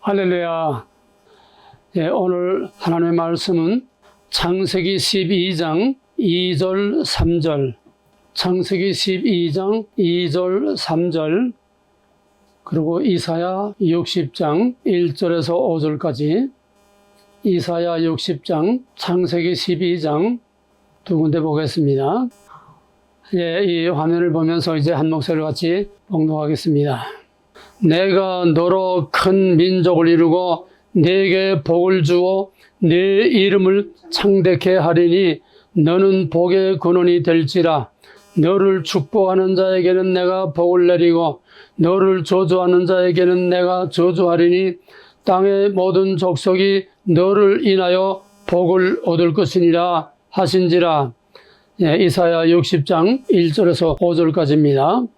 할렐루야. 예, 오늘 하나님의 말씀은 창세기 12장 2절 3절, 창세기 12장 2절 3절, 그리고 이사야 60장 1절에서 5절까지, 이사야 60장, 창세기 12장 두 군데 보겠습니다. 예, 이 화면을 보면서 이제 한 목소리로 같이 봉독하겠습니다. 내가 너로 큰 민족을 이루고 네게 복을 주어 네 이름을 창대케 하리니 너는 복의 근원이 될지라. 너를 축복하는 자에게는 내가 복을 내리고 너를 저주하는 자에게는 내가 저주하리니 땅의 모든 족속이 너를 인하여 복을 얻을 것이니라 하신지라. 예, 이사야 60장 1절에서 5절까지입니다.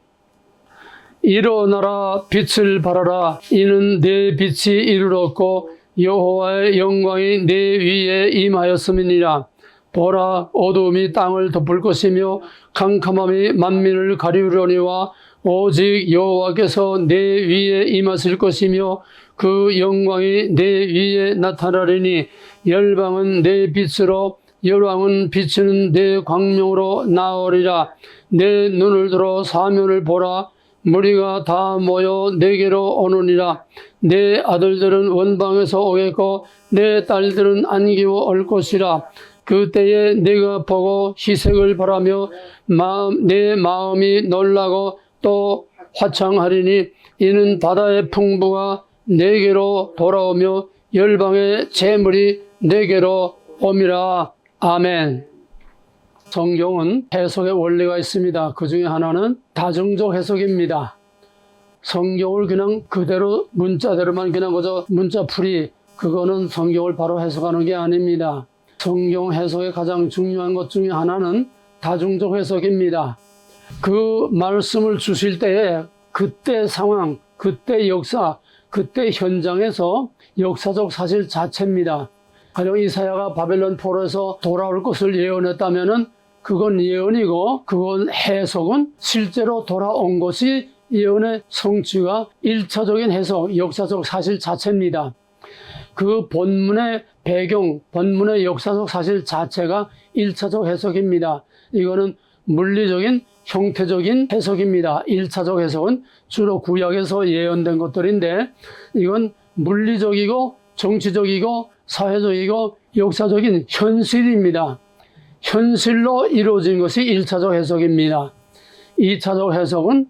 일어나라, 빛을 발하라. 이는 내 빛이 이르렀고 여호와의 영광이 내 위에 임하였음이니라. 보라, 어두움이 땅을 덮을 것이며 캄캄함이 만민을 가리우려니와 오직 여호와께서 내 위에 임하실 것이며 그 영광이 내 위에 나타나리니 열방은 내 빛으로 열왕은 비치는 내 광명으로 나오리라. 내 눈을 들어 사면을 보라. 무리가 다 모여 내게로 오느니라. 내 아들들은 원방에서 오겠고 내 딸들은 안기워 올 것이라. 그때에 내가 보고 희색을 바라며 내 마음이 놀라고 또 화창하리니 이는 바다의 풍부가 내게로 돌아오며 열방의 재물이 내게로 옴이라. 아멘. 성경은 해석의 원리가 있습니다. 그 중에 하나는 다중적 해석입니다. 성경을 그냥 그대로 문자대로만 그냥 그저 문자풀이, 그거는 성경을 바로 해석하는 게 아닙니다. 성경 해석의 가장 중요한 것 중에 하나는 다중적 해석입니다. 그 말씀을 주실 때에 그때 상황, 그때 역사, 그때 현장에서 역사적 사실 자체입니다. 가령 이사야가 바벨론 포로에서 돌아올 것을 예언했다면은 그건 예언이고, 그건 해석은 실제로 돌아온 것이 예언의 성취가 1차적인 해석, 역사적 사실 자체입니다. 그 본문의 배경, 본문의 역사적 사실 자체가 1차적 해석입니다. 이거는 물리적인, 형태적인 해석입니다. 1차적 해석은 주로 구약에서 예언된 것들인데, 이건 물리적이고 정치적이고 사회적이고 역사적인 현실입니다. 현실로 이루어진 것이 1차적 해석입니다. 2차적 해석은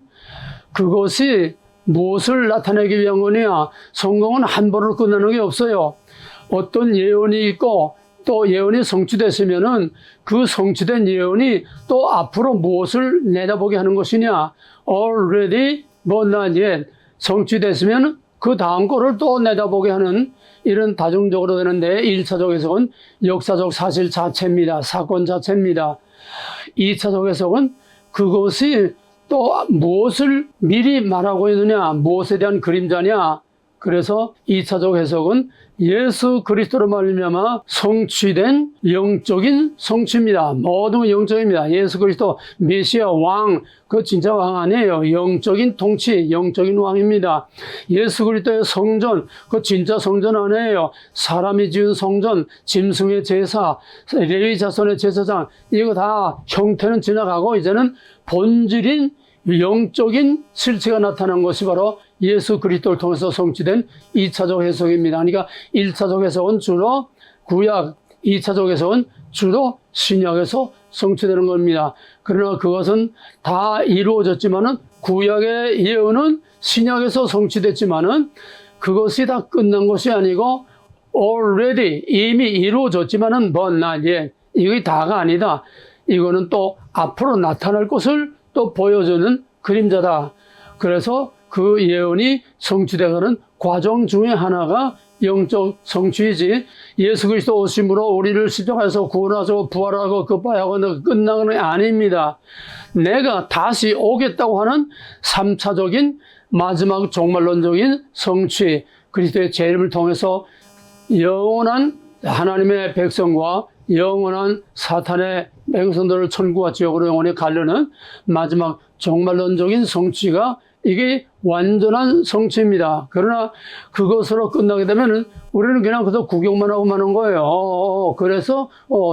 그것이 무엇을 나타내기 위한 거냐? 성경은 한 번으로 끝나는 게 없어요. 어떤 예언이 있고 또 예언이 성취됐으면은 그 성취된 예언이 또 앞으로 무엇을 내다보게 하는 것이냐? Already but not yet. 성취됐으면 그 다음 거를 또 내다보게 하는 이런 다중적으로 되는데, 1차적 해석은 역사적 사실 자체입니다. 사건 자체입니다. 2차적 해석은 그것이 또 무엇을 미리 말하고 있느냐, 무엇에 대한 그림자냐. 그래서 2차적 해석은 예수 그리스도로 말미암아 성취된 영적인 성취입니다. 모든 영적입니다. 예수 그리스도 메시아 왕, 그 진짜 왕 아니에요. 영적인 통치, 영적인 왕입니다. 예수 그리스도의 성전, 그 진짜 성전 아니에요. 사람이 지은 성전, 짐승의 제사, 레위 자손의 제사장, 이거 다 형태는 지나가고 이제는 본질인 영적인 실체가 나타난 것이 바로 예수 그리스도를 통해서 성취된 2차적 해석입니다. 그러니까 1차적 해석은 주로 구약, 2차적 해석은 주로 신약에서 성취되는 겁니다. 그러나 그것은 다 이루어졌지만은, 구약의 예언은 신약에서 성취됐지만은 그것이 다 끝난 것이 아니고 already, 이미 이루어졌지만은 but not yet, 이게 다가 아니다. 이거는 또 앞으로 나타날 것을 또 보여주는 그림자다. 그래서 그 예언이 성취되가는 과정 중에 하나가 영적 성취이지, 예수 그리스도 오심으로 우리를 십자가에서 구원하고 부활하고 급하고 끝나는 게 아닙니다. 내가 다시 오겠다고 하는 3차적인 마지막 종말론적인 성취, 그리스도의 재림을 통해서 영원한 하나님의 백성과 영원한 사탄의 백성들을 천국과 지옥으로 영원히 가려는 마지막 종말론적인 성취가 이게 완전한 성취입니다. 그러나 그것으로 끝나게 되면은 우리는 그냥 그저 구경만 하고 마는 거예요. 그래서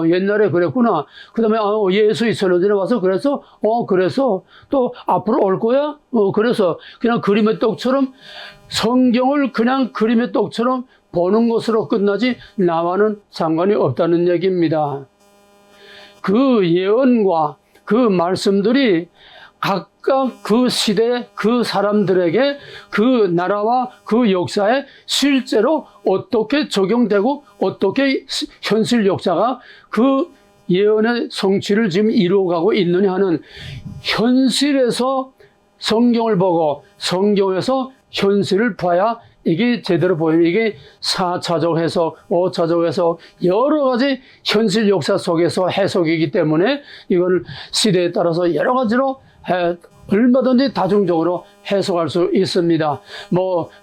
옛날에 그랬구나. 그 다음에 예수 이스라엘에 와서 그래서 그래서 또 앞으로 올 거야. 그래서 그냥 그림의 떡처럼 성경을 그냥 그림의 떡처럼 보는 것으로 끝나지 나와는 상관이 없다는 얘기입니다. 그 예언과 그 말씀들이 각각 그 시대 그 사람들에게 그 나라와 그 역사에 실제로 어떻게 적용되고 어떻게 현실 역사가 그 예언의 성취를 지금 이루어가고 있느냐 하는 현실에서 성경을 보고 성경에서 현실을 봐야 이게 제대로 보이면 이게 4차적 해석, 5차적 해석 여러 가지 현실 역사 속에서 해석이기 때문에 이걸 시대에 따라서 여러 가지로 얼마든지 다중적으로 해석할 수 있습니다.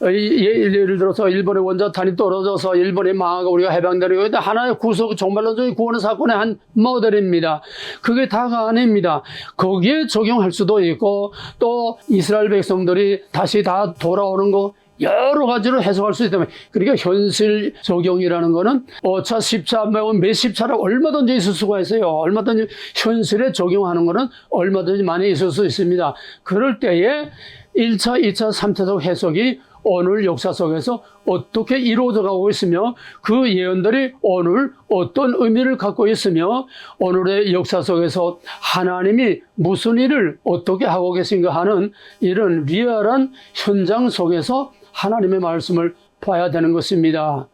예를 들어서 일본의 원자탄이 떨어져서 일본이 망하고 우리가 해방되고 하나의 정말로 구원의 사건의 한 모델입니다. 그게 다가 아닙니다. 거기에 적용할 수도 있고 또 이스라엘 백성들이 다시 다 돌아오는 거 여러 가지로 해석할 수 있다면 그러니까 현실 적용이라는 거는 5차, 10차, 몇십 차로 얼마든지 있을 수가 있어요. 얼마든지 현실에 적용하는 거는 얼마든지 많이 있을 수 있습니다. 그럴 때에 1차, 2차, 3차적 해석이 오늘 역사 속에서 어떻게 이루어져 가고 있으며 그 예언들이 오늘 어떤 의미를 갖고 있으며 오늘의 역사 속에서 하나님이 무슨 일을 어떻게 하고 계신가 하는 이런 리얼한 현장 속에서 하나님의 말씀을 봐야 되는 것입니다.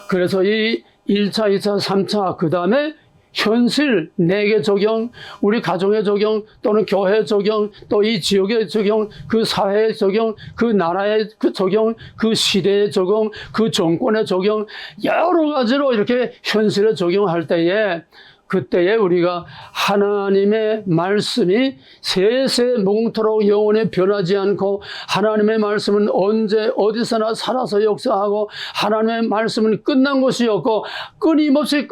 그래서 이 1차, 2차, 3차 그 다음에 현실, 내게 적용, 우리 가정의 적용, 또는 교회 적용, 또 이 지역의 적용, 그 사회의 적용, 그 나라의 그 적용, 그 시대의 적용, 그 정권의 적용, 여러 가지로 이렇게 현실에 적용할 때에 그때에 우리가 하나님의 말씀이 세세무궁토록 영원히 변하지 않고 하나님의 말씀은 언제 어디서나 살아서 역사하고 하나님의 말씀은 끝난 것이 없고 끊임없이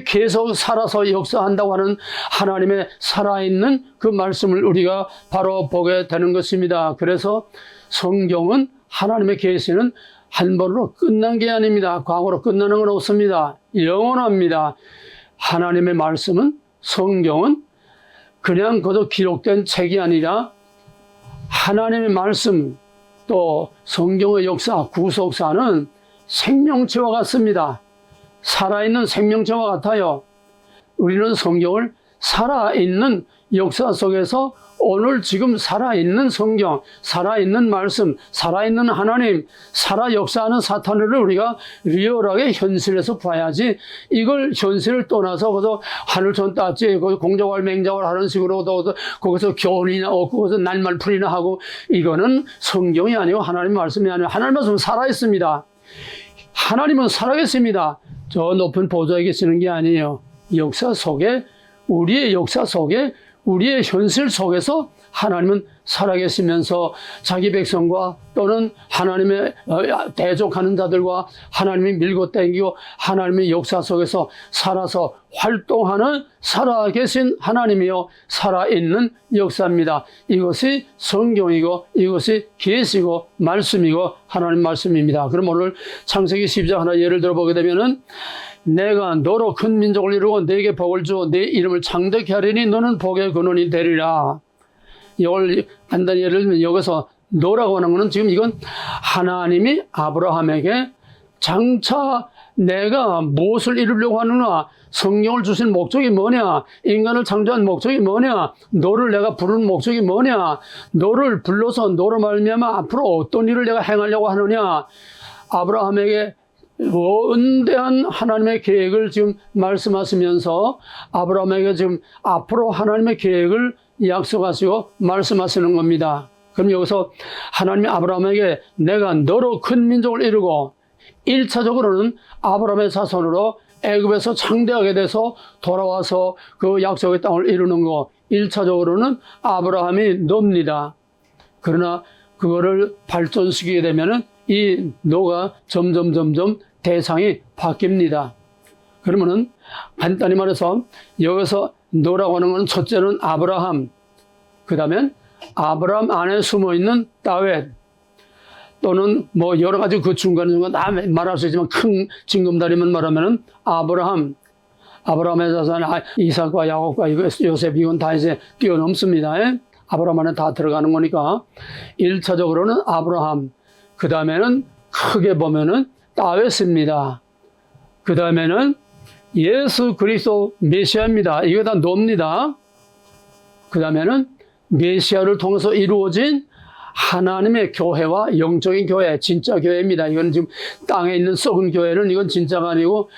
계속 살아서 역사한다고 하는 하나님의 살아있는 그 말씀을 우리가 바로 보게 되는 것입니다. 그래서 성경은 하나님의 계시는 한 번으로 끝난 게 아닙니다. 과거로 끝나는 건 없습니다. 영원합니다. 하나님의 말씀은 성경은 그냥 그저 기록된 책이 아니라 하나님의 말씀 또 성경의 역사, 구속사는 생명체와 같습니다. 살아있는 생명체와 같아요. 우리는 성경을 살아있는 역사 속에서 오늘 지금 살아있는 성경, 살아있는 말씀, 살아있는 하나님, 살아 역사하는 사탄을 우리가 리얼하게 현실에서 봐야지 이걸 현실을 떠나서 그래서 하늘천 땄지 공자왈 맹자왈 하는 식으로 거기서 교훈이나 얻고 거기서 날말풀이나 하고 이거는 성경이 아니고 하나님 말씀이 아니고 하나님 말씀은 살아있습니다. 하나님은 살아계십니다. 저 높은 보좌에 계시는 게 아니에요. 역사 속에 우리의 역사 속에 우리의 현실 속에서 하나님은 살아계시면서 자기 백성과 또는 하나님의 대적하는 자들과 하나님이 밀고 당기고 하나님의 역사 속에서 살아서 활동하는 살아계신 하나님이요 살아있는 역사입니다. 이것이 성경이고 이것이 계시고 말씀이고 하나님 말씀입니다. 그럼 오늘 창세기 12장 하나 예를 들어보게 되면은 내가 너로 큰 민족을 이루고 네게 복을 주어 네 이름을 창대케 하리니 너는 복의 근원이 되리라. 이걸 간단히 예를 들면 여기서 너라고 하는 것은 지금 이건 하나님이 아브라함에게 장차 내가 무엇을 이루려고 하느냐, 성경을 주신 목적이 뭐냐, 인간을 창조한 목적이 뭐냐, 너를 내가 부르는 목적이 뭐냐, 너를 불러서 너로 말미암아 앞으로 어떤 일을 내가 행하려고 하느냐, 아브라함에게 원대한 하나님의 계획을 지금 말씀하시면서 아브라함에게 지금 앞으로 하나님의 계획을 약속하시고 말씀하시는 겁니다. 그럼 여기서 하나님이 아브라함에게 내가 너로 큰 민족을 이루고 1차적으로는 아브라함의 자손으로 애굽에서 창대하게 돼서 돌아와서 그 약속의 땅을 이루는 거 1차적으로는 아브라함이 너입니다. 그러나 그거를 발전시키게 되면은 이 너가 점점 대상이 바뀝니다. 그러면은 간단히 말해서 여기서 너라고 하는 건 첫째는 아브라함, 그 다음엔 아브라함 안에 숨어 있는 다윗, 또는 뭐 여러 가지 그 중간중간 다 말할 수 있지만 큰 징검다리만 말하면은 아브라함의 자손, 이삭과 야곱과 요셉, 이건 다 이제 뛰어넘습니다. 아브라함 안에 다 들어가는 거니까. 1차적으로는 아브라함, 그 다음에는 크게 보면은 다윗입니다. 그 다음에는 예수 그리스도 메시아입니다. 이거 다 놉니다. 그 다음에는 메시아를 통해서 이루어진 하나님의 교회와 영적인 교회, 진짜 교회입니다. 이건 지금 땅에 있는 썩은 교회는 이건 진짜가 아니고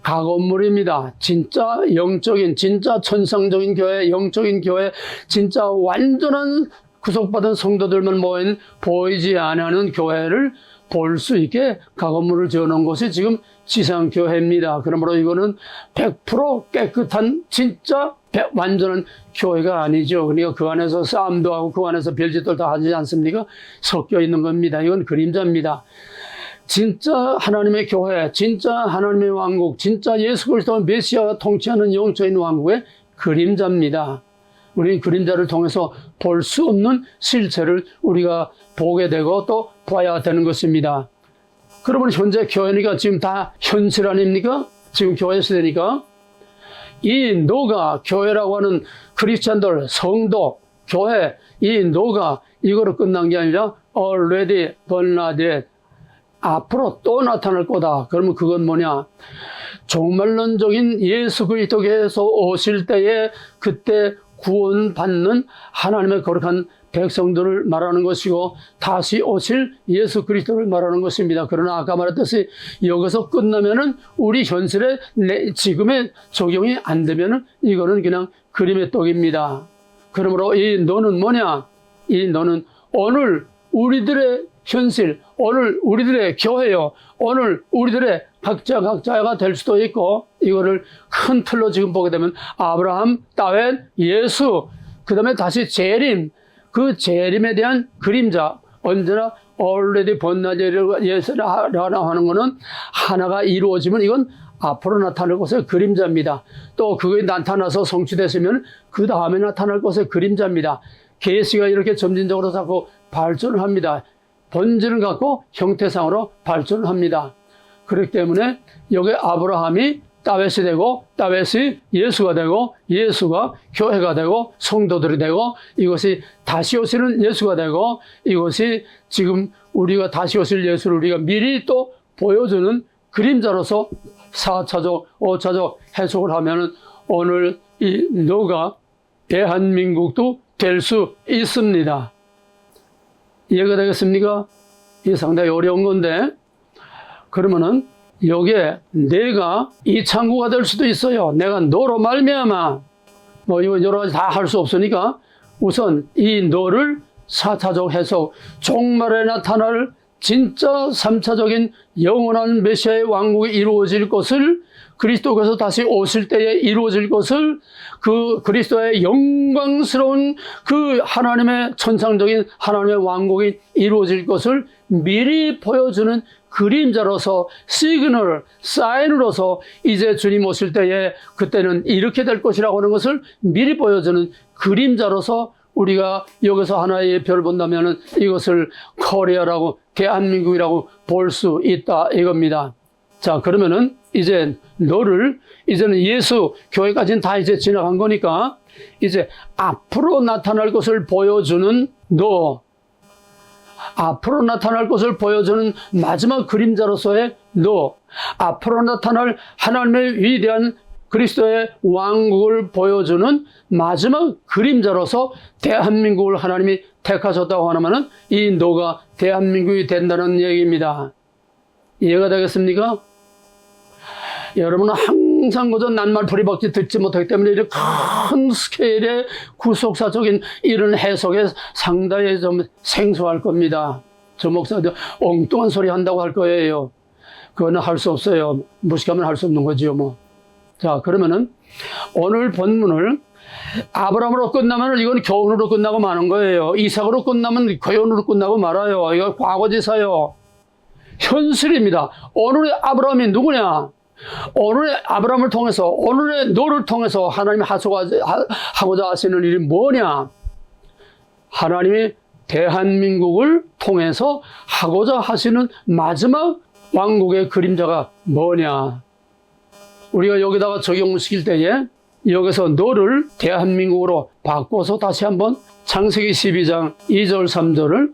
가건물입니다. 진짜 영적인, 진짜 천상적인 교회, 영적인 교회, 진짜 완전한 구속받은 성도들만 모인 보이지 않는 교회를 볼 수 있게 가건물을 지어놓은 곳이 지금 지상교회입니다. 그러므로 이거는 100% 깨끗한 진짜 완전한 교회가 아니죠. 그러니까 그 안에서 싸움도 하고 그 안에서 별짓들 다 하지 않습니까? 섞여 있는 겁니다. 이건 그림자입니다. 진짜 하나님의 교회, 진짜 하나님의 왕국, 진짜 예수 그리스도 메시아가 통치하는 영적인 왕국의 그림자입니다. 우리는 그림자를 통해서 볼 수 없는 실체를 우리가 보게 되고 또 봐야 되는 것입니다. 그러면 현재 교회니까 지금 다 현실 아닙니까? 지금 교회 시대니까. 이 노가 교회라고 하는 크리스찬들, 성도, 교회, 이 노가 이거로 끝난 게 아니라 already done that. 앞으로 또 나타날 거다. 그러면 그건 뭐냐? 종말론적인 예수 그리스도께서 오실 때에 그때 구원받는 하나님의 거룩한 백성들을 말하는 것이고 다시 오실 예수 그리스도를 말하는 것입니다. 그러나 아까 말했듯이 여기서 끝나면은 우리 현실에 지금의 적용이 안 되면은 이거는 그냥 그림의 떡입니다. 그러므로 이 너는 뭐냐? 이 너는 오늘 우리들의 현실, 오늘 우리들의 교회요, 오늘 우리들의 각자가 될 수도 있고, 이거를 큰 틀로 지금 보게 되면 아브라함, 다윗, 예수, 그 다음에 다시 재림, 그 재림에 대한 그림자, 언제나 already 번나제를 예수라고 하는 거는 하나가 이루어지면 이건 앞으로 나타날 것의 그림자입니다. 또 그게 나타나서 성취됐으면 그 다음에 나타날 것의 그림자입니다. 계시가 이렇게 점진적으로 자꾸 발전을 합니다. 본질을 갖고 형태상으로 발전을 합니다. 그렇기 때문에 여기 아브라함이 다윗이 되고 다윗이 예수가 되고 예수가 교회가 되고 성도들이 되고 이것이 다시 오시는 예수가 되고 이것이 지금 우리가 다시 오실 예수를 우리가 미리 또 보여주는 그림자로서 4차적, 5차적 해석을 하면은 오늘 이 노가 대한민국도 될 수 있습니다. 이해가 되겠습니까? 이게 상당히 어려운 건데, 그러면은 여기에 내가 이 창구가 될 수도 있어요. 내가 너로 말미암아 뭐 이거 여러 가지 다 할 수 없으니까 우선 이 너를 4차적 해석, 종말에 나타날 진짜 3차적인 영원한 메시아의 왕국이 이루어질 것을, 그리스도께서 다시 오실 때에 이루어질 것을, 그 그리스도의 영광스러운 그 하나님의 천상적인 하나님의 왕국이 이루어질 것을 미리 보여주는 그림자로서, 시그널, 사인으로서 이제 주님 오실 때에 그때는 이렇게 될 것이라고 하는 것을 미리 보여주는 그림자로서 우리가 여기서 하나의 예표를 본다면 이것을 코리아라고, 대한민국이라고 볼 수 있다 이겁니다. 자, 그러면은 이제 너를, 이제는 예수 교회까지는 다 이제 지나간 거니까 이제 앞으로 나타날 것을 보여주는 너, 앞으로 나타날 것을 보여주는 마지막 그림자로서의 너, 앞으로 나타날 하나님의 위대한 그리스도의 왕국을 보여주는 마지막 그림자로서 대한민국을 하나님이 택하셨다고 하면 이 너가 대한민국이 된다는 얘기입니다. 이해가 되겠습니까? 여러분은 항상 그저 낱말풀이밖에 듣지 못하기 때문에 이렇게 큰 스케일의 구속사적인 이런 해석에 상당히 좀 생소할 겁니다. 저 목사도 엉뚱한 소리 한다고 할 거예요. 그거는 할 수 없어요. 무식하면 할 수 없는 거지요, 뭐. 자, 그러면은 오늘 본문을 아브라함으로 끝나면 이건 교훈으로 끝나고 마는 거예요. 이삭으로 끝나면 교훈으로 끝나고 말아요. 이거 과거지사요. 현실입니다. 오늘의 아브라함이 누구냐? 오늘의 아브라함을 통해서, 오늘의 너를 통해서 하나님이 하고자 하시는 일이 뭐냐? 하나님이 대한민국을 통해서 하고자 하시는 마지막 왕국의 그림자가 뭐냐? 우리가 여기다가 적용시킬 때에 여기서 너를 대한민국으로 바꿔서 다시 한번 창세기 12장 2절 3절을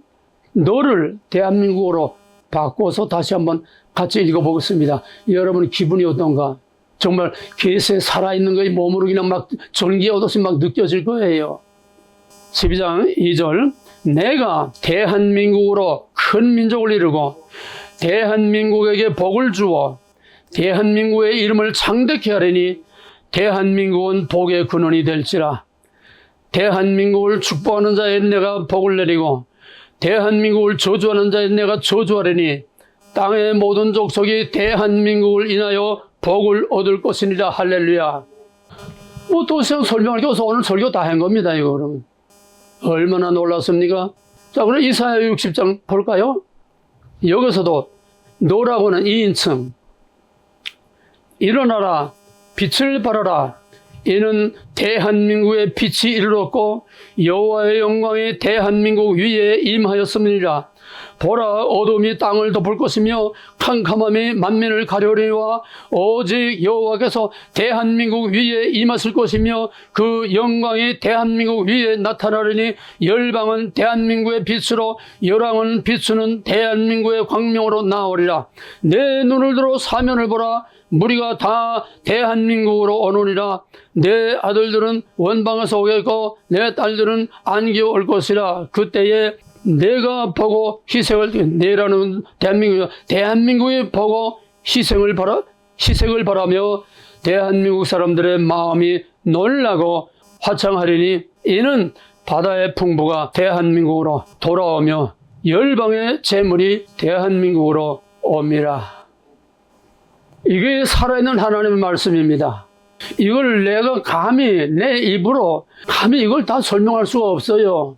너를 대한민국으로 바꿔서 다시 한번 같이 읽어보겠습니다. 여러분 기분이 어떤가? 정말 계세 살아있는 거에 몸으로 그냥 막 전기 오듯이 막 느껴질 거예요. 12장 2절 내가 대한민국으로 큰 민족을 이루고 대한민국에게 복을 주어 대한민국의 이름을 창대케 하리니 대한민국은 복의 근원이 될지라. 대한민국을 축복하는 자에 내가 복을 내리고 대한민국을 저주하는 자에 내가 저주하리니 땅의 모든 족속이 대한민국을 인하여 복을 얻을 것이니라. 할렐루야. 뭐 더 이상 설명할 게 없어. 오늘 설교 다 한 겁니다. 이거 그러면 얼마나 놀랐습니까? 자, 그럼 이사야 60장 볼까요? 여기서도 너라고 하는 2인称일어나라 빛을 발하라 이는 대한민국의 빛이 이르렀고 여호와의 영광이 대한민국 위에 임하였음이니라. 보라 어둠이 땅을 덮을 것이며 캄캄함이 만민을 가려리와 오직 여호와께서 대한민국 위에 임하실 것이며 그 영광이 대한민국 위에 나타나리니 열방은 대한민국의 빛으로 열왕은 비추는 대한민국의 광명으로 나오리라. 내 눈을 들어 사면을 보라. 무리가 다 대한민국으로 오느니라. 내 아들들은 원방에서 오겠고 내 딸들은 안겨 올 것이라. 그때에 내가 보고 희생을 내라는 대한민국이 보고 희생을 바라며 대한민국 사람들의 마음이 놀라고 화창하리니 이는 바다의 풍부가 대한민국으로 돌아오며 열방의 재물이 대한민국으로 옵니다. 이게 살아있는 하나님의 말씀입니다. 이걸 내가 감히 내 입으로 감히 이걸 다 설명할 수가 없어요.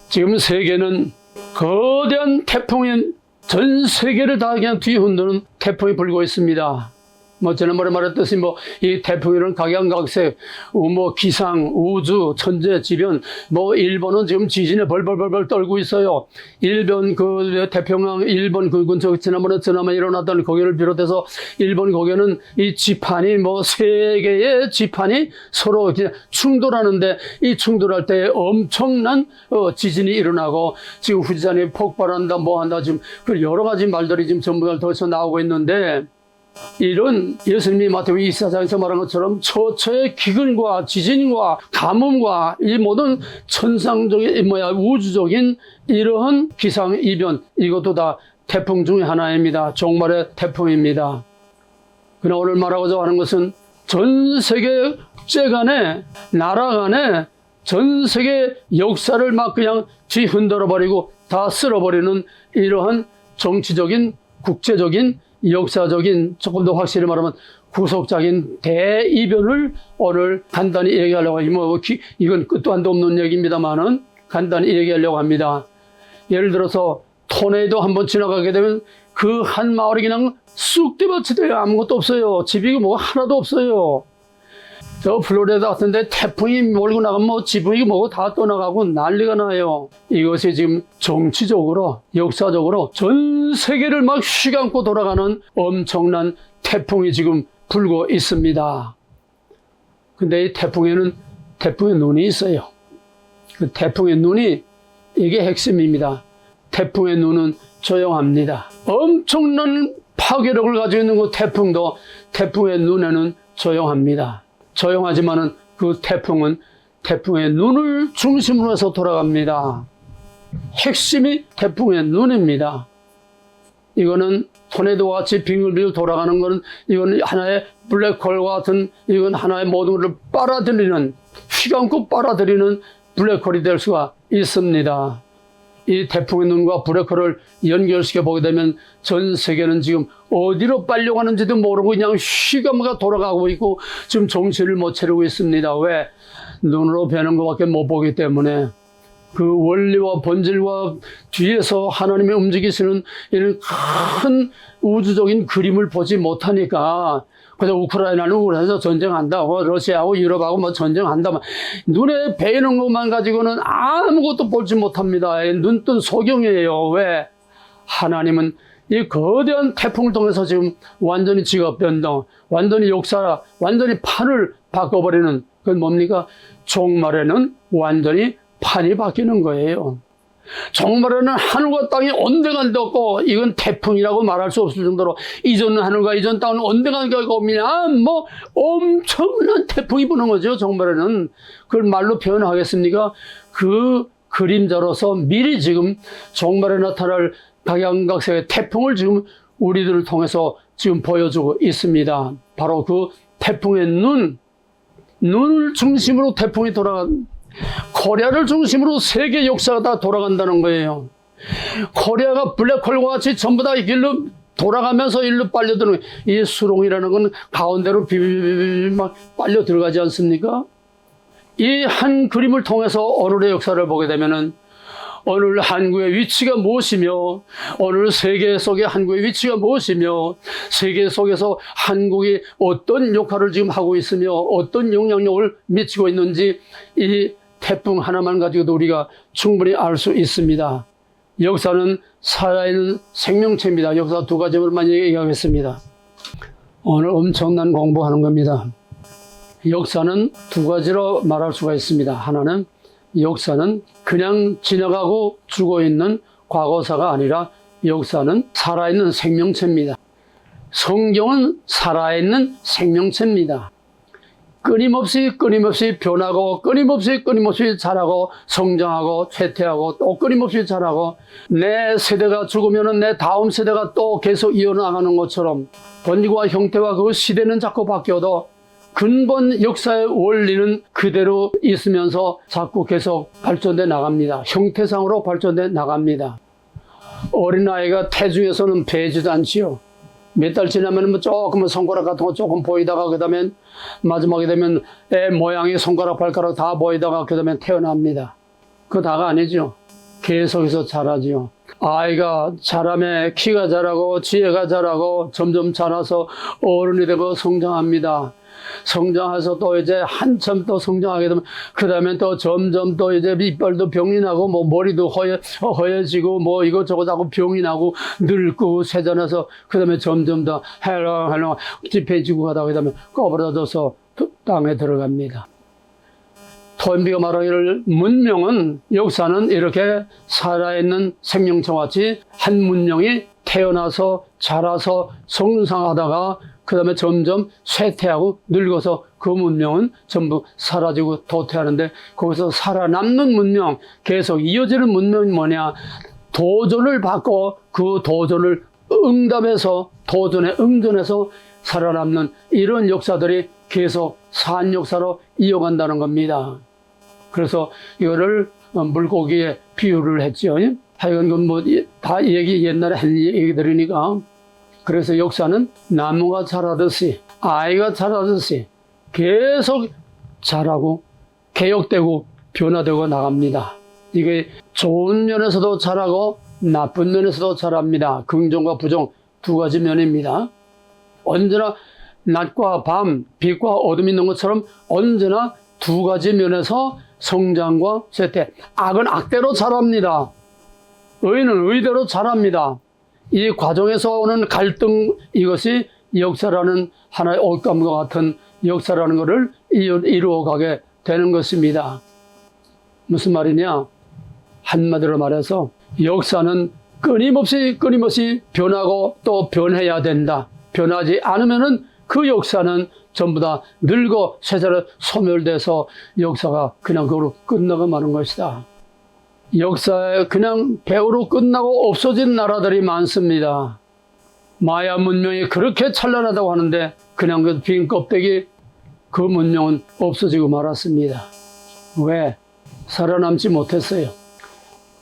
지금 세계는 거대한 태풍이 전 세계를 다 그냥 뒤흔드는 태풍이 불고 있습니다. 뭐 지난번에 말했듯이 뭐 이 태풍이는 각양각색 뭐 기상, 우주, 천재, 지변 뭐 일본은 지금 지진에 벌벌벌 떨고 있어요. 일본 그 태평양 일본 그 근처 지난번에 전함에 일어났던 거기를 비롯해서 일본 거기는 이 지판이 뭐 세 개의 지판이 서로 그냥 충돌하는데 이 충돌할 때 엄청난 지진이 일어나고 지금 후지산이 폭발한다 뭐 한다 지금 그 여러 가지 말들이 지금 전부 다 더해서 나오고 있는데 이런 예수님이 마태복음 24장에서 말한 것처럼 처처의 기근과 지진과 가뭄과 이 모든 천상적인 우주적인 이러한 기상이변 이것도 다 태풍 중에 하나입니다. 종말의 태풍입니다. 그러나 오늘 말하고자 하는 것은 전 세계 국제 간에 나라 간에 전 세계 역사를 막 그냥 뒤흔들어 버리고 다 쓸어버리는 이러한 정치적인 국제적인 역사적인 조금 더 확실히 말하면 구속적인 대이변을 오늘 간단히 얘기하려고 이건 끝도 한도 없는 얘기입니다만은 간단히 얘기하려고 합니다. 예를 들어서 토네이도 한번 지나가게 되면 그 한 마을이 그냥 쑥 뒤집어져요. 아무것도 없어요. 집이 뭐가 하나도 없어요. 저 플로리다 같은데 태풍이 몰고 나가면 뭐 지붕이 뭐고 다 떠나가고 난리가 나요. 이것이 지금 정치적으로 역사적으로 전 세계를 막 휘감고 돌아가는 엄청난 태풍이 지금 불고 있습니다. 근데 이 태풍에는 태풍의 눈이 있어요. 그 태풍의 눈이 이게 핵심입니다. 태풍의 눈은 조용합니다. 엄청난 파괴력을 가지고 있는 그 태풍도 태풍의 눈에는 조용합니다. 조용하지만은 그 태풍은 태풍의 눈을 중심으로 해서 돌아갑니다. 핵심이 태풍의 눈입니다. 이거는 토네이도와 같이 빙글빙글 돌아가는 것은 이건 하나의 블랙홀과 같은 이건 하나의 모든 것을 빨아들이는 휘감고 빨아들이는 블랙홀이 될 수가 있습니다. 이 태풍의 눈과 블랙홀을 연결시켜 보게 되면 전 세계는 지금 어디로 빨려가는지도 모르고 그냥 휘감가 돌아가고 있고 지금 정신을 못 차리고 있습니다. 왜? 눈으로 뵈는 것밖에 못 보기 때문에 그 원리와 본질과 뒤에서 하나님의 움직이시는 이런 큰 우주적인 그림을 보지 못하니까 그래서 우크라이나에서 전쟁한다, 러시아하고 유럽하고 뭐 전쟁한다, 눈에 베이는 것만 가지고는 아무것도 보지 못합니다. 눈뜬 소경이에요. 왜? 하나님은 이 거대한 태풍을 통해서 지금 완전히 직업 변동, 완전히 역사, 완전히 판을 바꿔버리는, 그건 뭡니까? 종말에는 완전히 판이 바뀌는 거예요. 종말에는 하늘과 땅이 온데간데 없고, 이건 태풍이라고 말할 수 없을 정도로 이전 하늘과 이전 땅은 온데간데 없냐, 뭐 엄청난 태풍이 부는 거죠. 종말에는 그걸 말로 표현하겠습니까? 그 그림자로서 미리 지금 종말에 나타날 각양각색의 태풍을 지금 우리들을 통해서 지금 보여주고 있습니다. 바로 그 태풍의 눈을 중심으로 태풍이 코리아를 중심으로 세계 역사가 다 돌아간다는 거예요. 코리아가 블랙홀과 같이 전부 다 일로 돌아가면서 일로 빨려드는, 이 수롱이라는 건 가운데로 비비비비 막 빨려 들어가지 않습니까? 이 한 그림을 통해서 오늘의 역사를 보게 되면은 오늘 한국의 위치가 무엇이며, 오늘 세계 속의 한국의 위치가 무엇이며, 세계 속에서 한국이 어떤 역할을 지금 하고 있으며 어떤 영향력을 미치고 있는지 이 태풍 하나만 가지고도 우리가 충분히 알 수 있습니다. 역사는 살아있는 생명체입니다. 역사 두 가지만 얘기하겠습니다. 오늘 엄청난 공부하는 겁니다. 역사는 두 가지로 말할 수가 있습니다. 하나는 역사는 그냥 지나가고 죽어 있는 과거사가 아니라 역사는 살아있는 생명체입니다. 성경은 살아있는 생명체입니다. 끊임없이 변하고 끊임없이 자라고 성장하고 쇠퇴하고 또 끊임없이 자라고, 내 세대가 죽으면 내 다음 세대가 또 계속 이어나가는 것처럼 본질과 형태와 그 시대는 자꾸 바뀌어도 근본 역사의 원리는 그대로 있으면서 자꾸 계속 발전돼 나갑니다. 형태상으로 발전돼 나갑니다. 어린아이가 태중에서는 배지도 않지요. 몇 달 지나면 뭐 조금 손가락 같은 거 조금 보이다가 그 다음에 마지막에 되면 애 모양이 손가락 발가락 다 보이다가 그 다음에 태어납니다. 그거 다가 아니죠. 계속해서 자라지요. 아이가 자라면 키가 자라고 지혜가 자라고 점점 자라서 어른이 되고 성장합니다. 성장해서 또 이제 한참 또 성장하게 되면 그 다음에 또 점점 또 이제 이빨도 병이 나고 뭐 머리도 허해지고 뭐 이것저것 하고 병이 나고 늙고 세잔해서 그 다음에 점점 더 헬렁헬렁 찝해지고 가다가 그 다음에 꺼부러져서 땅에 들어갑니다. 토인비가 말하기를 문명은, 역사는 이렇게 살아있는 생명체와 같이 한 문명이 태어나서 자라서 성장하다가 그 다음에 점점 쇠퇴하고 늙어서 그 문명은 전부 사라지고 도태하는데, 거기서 살아남는 문명, 계속 이어지는 문명이 뭐냐? 도전을 받고 그 도전을 응답해서 도전에 응전해서 살아남는 이런 역사들이 계속 산 역사로 이어간다는 겁니다. 그래서 이거를 물고기에 비유를 했죠. 하여간 뭐 다 옛날에 한 얘기들이니까. 그래서 역사는 나무가 자라듯이, 아이가 자라듯이 계속 자라고 개혁되고 변화되고 나갑니다. 이게 좋은 면에서도 자라고 나쁜 면에서도 자랍니다. 긍정과 부정 두 가지 면입니다. 언제나 낮과 밤, 빛과 어둠이 있는 것처럼 언제나 두 가지 면에서 성장과 쇠퇴. 악은 악대로 자랍니다. 의는 의대로 자랍니다. 이 과정에서 오는 갈등, 이것이 역사라는 하나의 옷감과 같은 역사라는 것을 이루어가게 되는 것입니다. 무슨 말이냐? 한마디로 말해서 역사는 끊임없이 변하고 또 변해야 된다. 변하지 않으면은 그 역사는 전부 다 늙어 쇠자로 소멸돼서 역사가 그냥 그걸로 끝나고 마는 것이다. 역사에 그냥 배후로 끝나고 없어진 나라들이 많습니다. 마야 문명이 그렇게 찬란하다고 하는데 그냥 그 빈 껍데기, 그 문명은 없어지고 말았습니다. 왜? 살아남지 못했어요.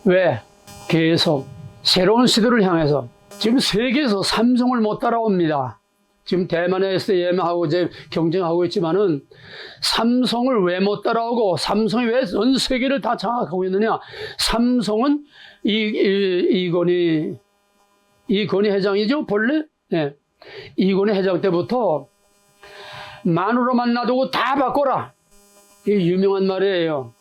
왜? 계속 새로운 시대를 향해서 지금 세계에서 삼성을 못 따라옵니다. 지금 대만의 SM하고 이제 경쟁하고 있지만은 삼성을 왜 못 따라오고 삼성이 왜 전 세계를 다 장악하고 있느냐? 삼성은 이건희 회장이죠, 본래? 네. 이건희 회장 때부터 마누라만 놔두고 다 바꿔라. 이게 유명한 말이에요.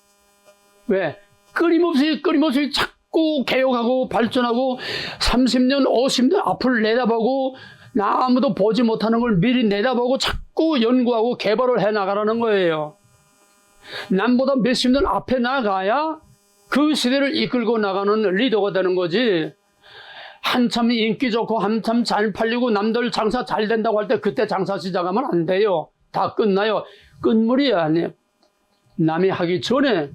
왜? 끊임없이 자꾸 개혁하고 발전하고 30년, 50년 앞을 내다보고 아무도 보지 못하는 걸 미리 내다보고 자꾸 연구하고 개발을 해나가라는 거예요. 남보다 몇십 년 앞에 나가야 그 시대를 이끌고 나가는 리더가 되는 거지. 한참 인기 좋고 한참 잘 팔리고 남들 장사 잘 된다고 할 때 그때 장사 시작하면 안 돼요. 다 끝나요. 끝물이야. 아니에요. 남이 하기 전에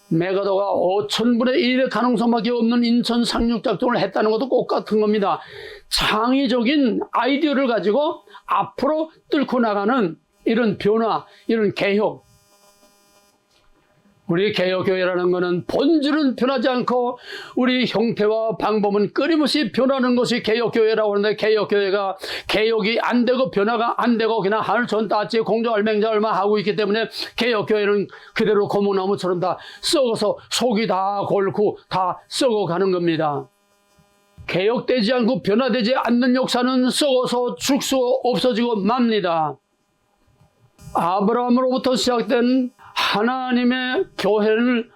메가더가 5,000분의 1의 가능성밖에 없는 인천 상륙작전을 했다는 것도 똑같은 겁니다. 창의적인 아이디어를 가지고 앞으로 뚫고 나가는 이런 변화, 이런 개혁. 우리 개혁교회라는 것은 본질은 변하지 않고 우리 형태와 방법은 끊임없이 변하는 것이 개혁교회라고 하는데, 개혁교회가 개혁이 안 되고 변화가 안 되고 그냥 하늘 전 따지 공정할 맹자얼마 하고 있기 때문에 개혁교회는 그대로 고무나무처럼 다 썩어서 속이 다 골고 다 썩어가는 겁니다. 개혁되지 않고 변화되지 않는 역사는 썩어서 죽수 없어지고 맙니다. 아브라함으로부터 시작된 하나님의 교회를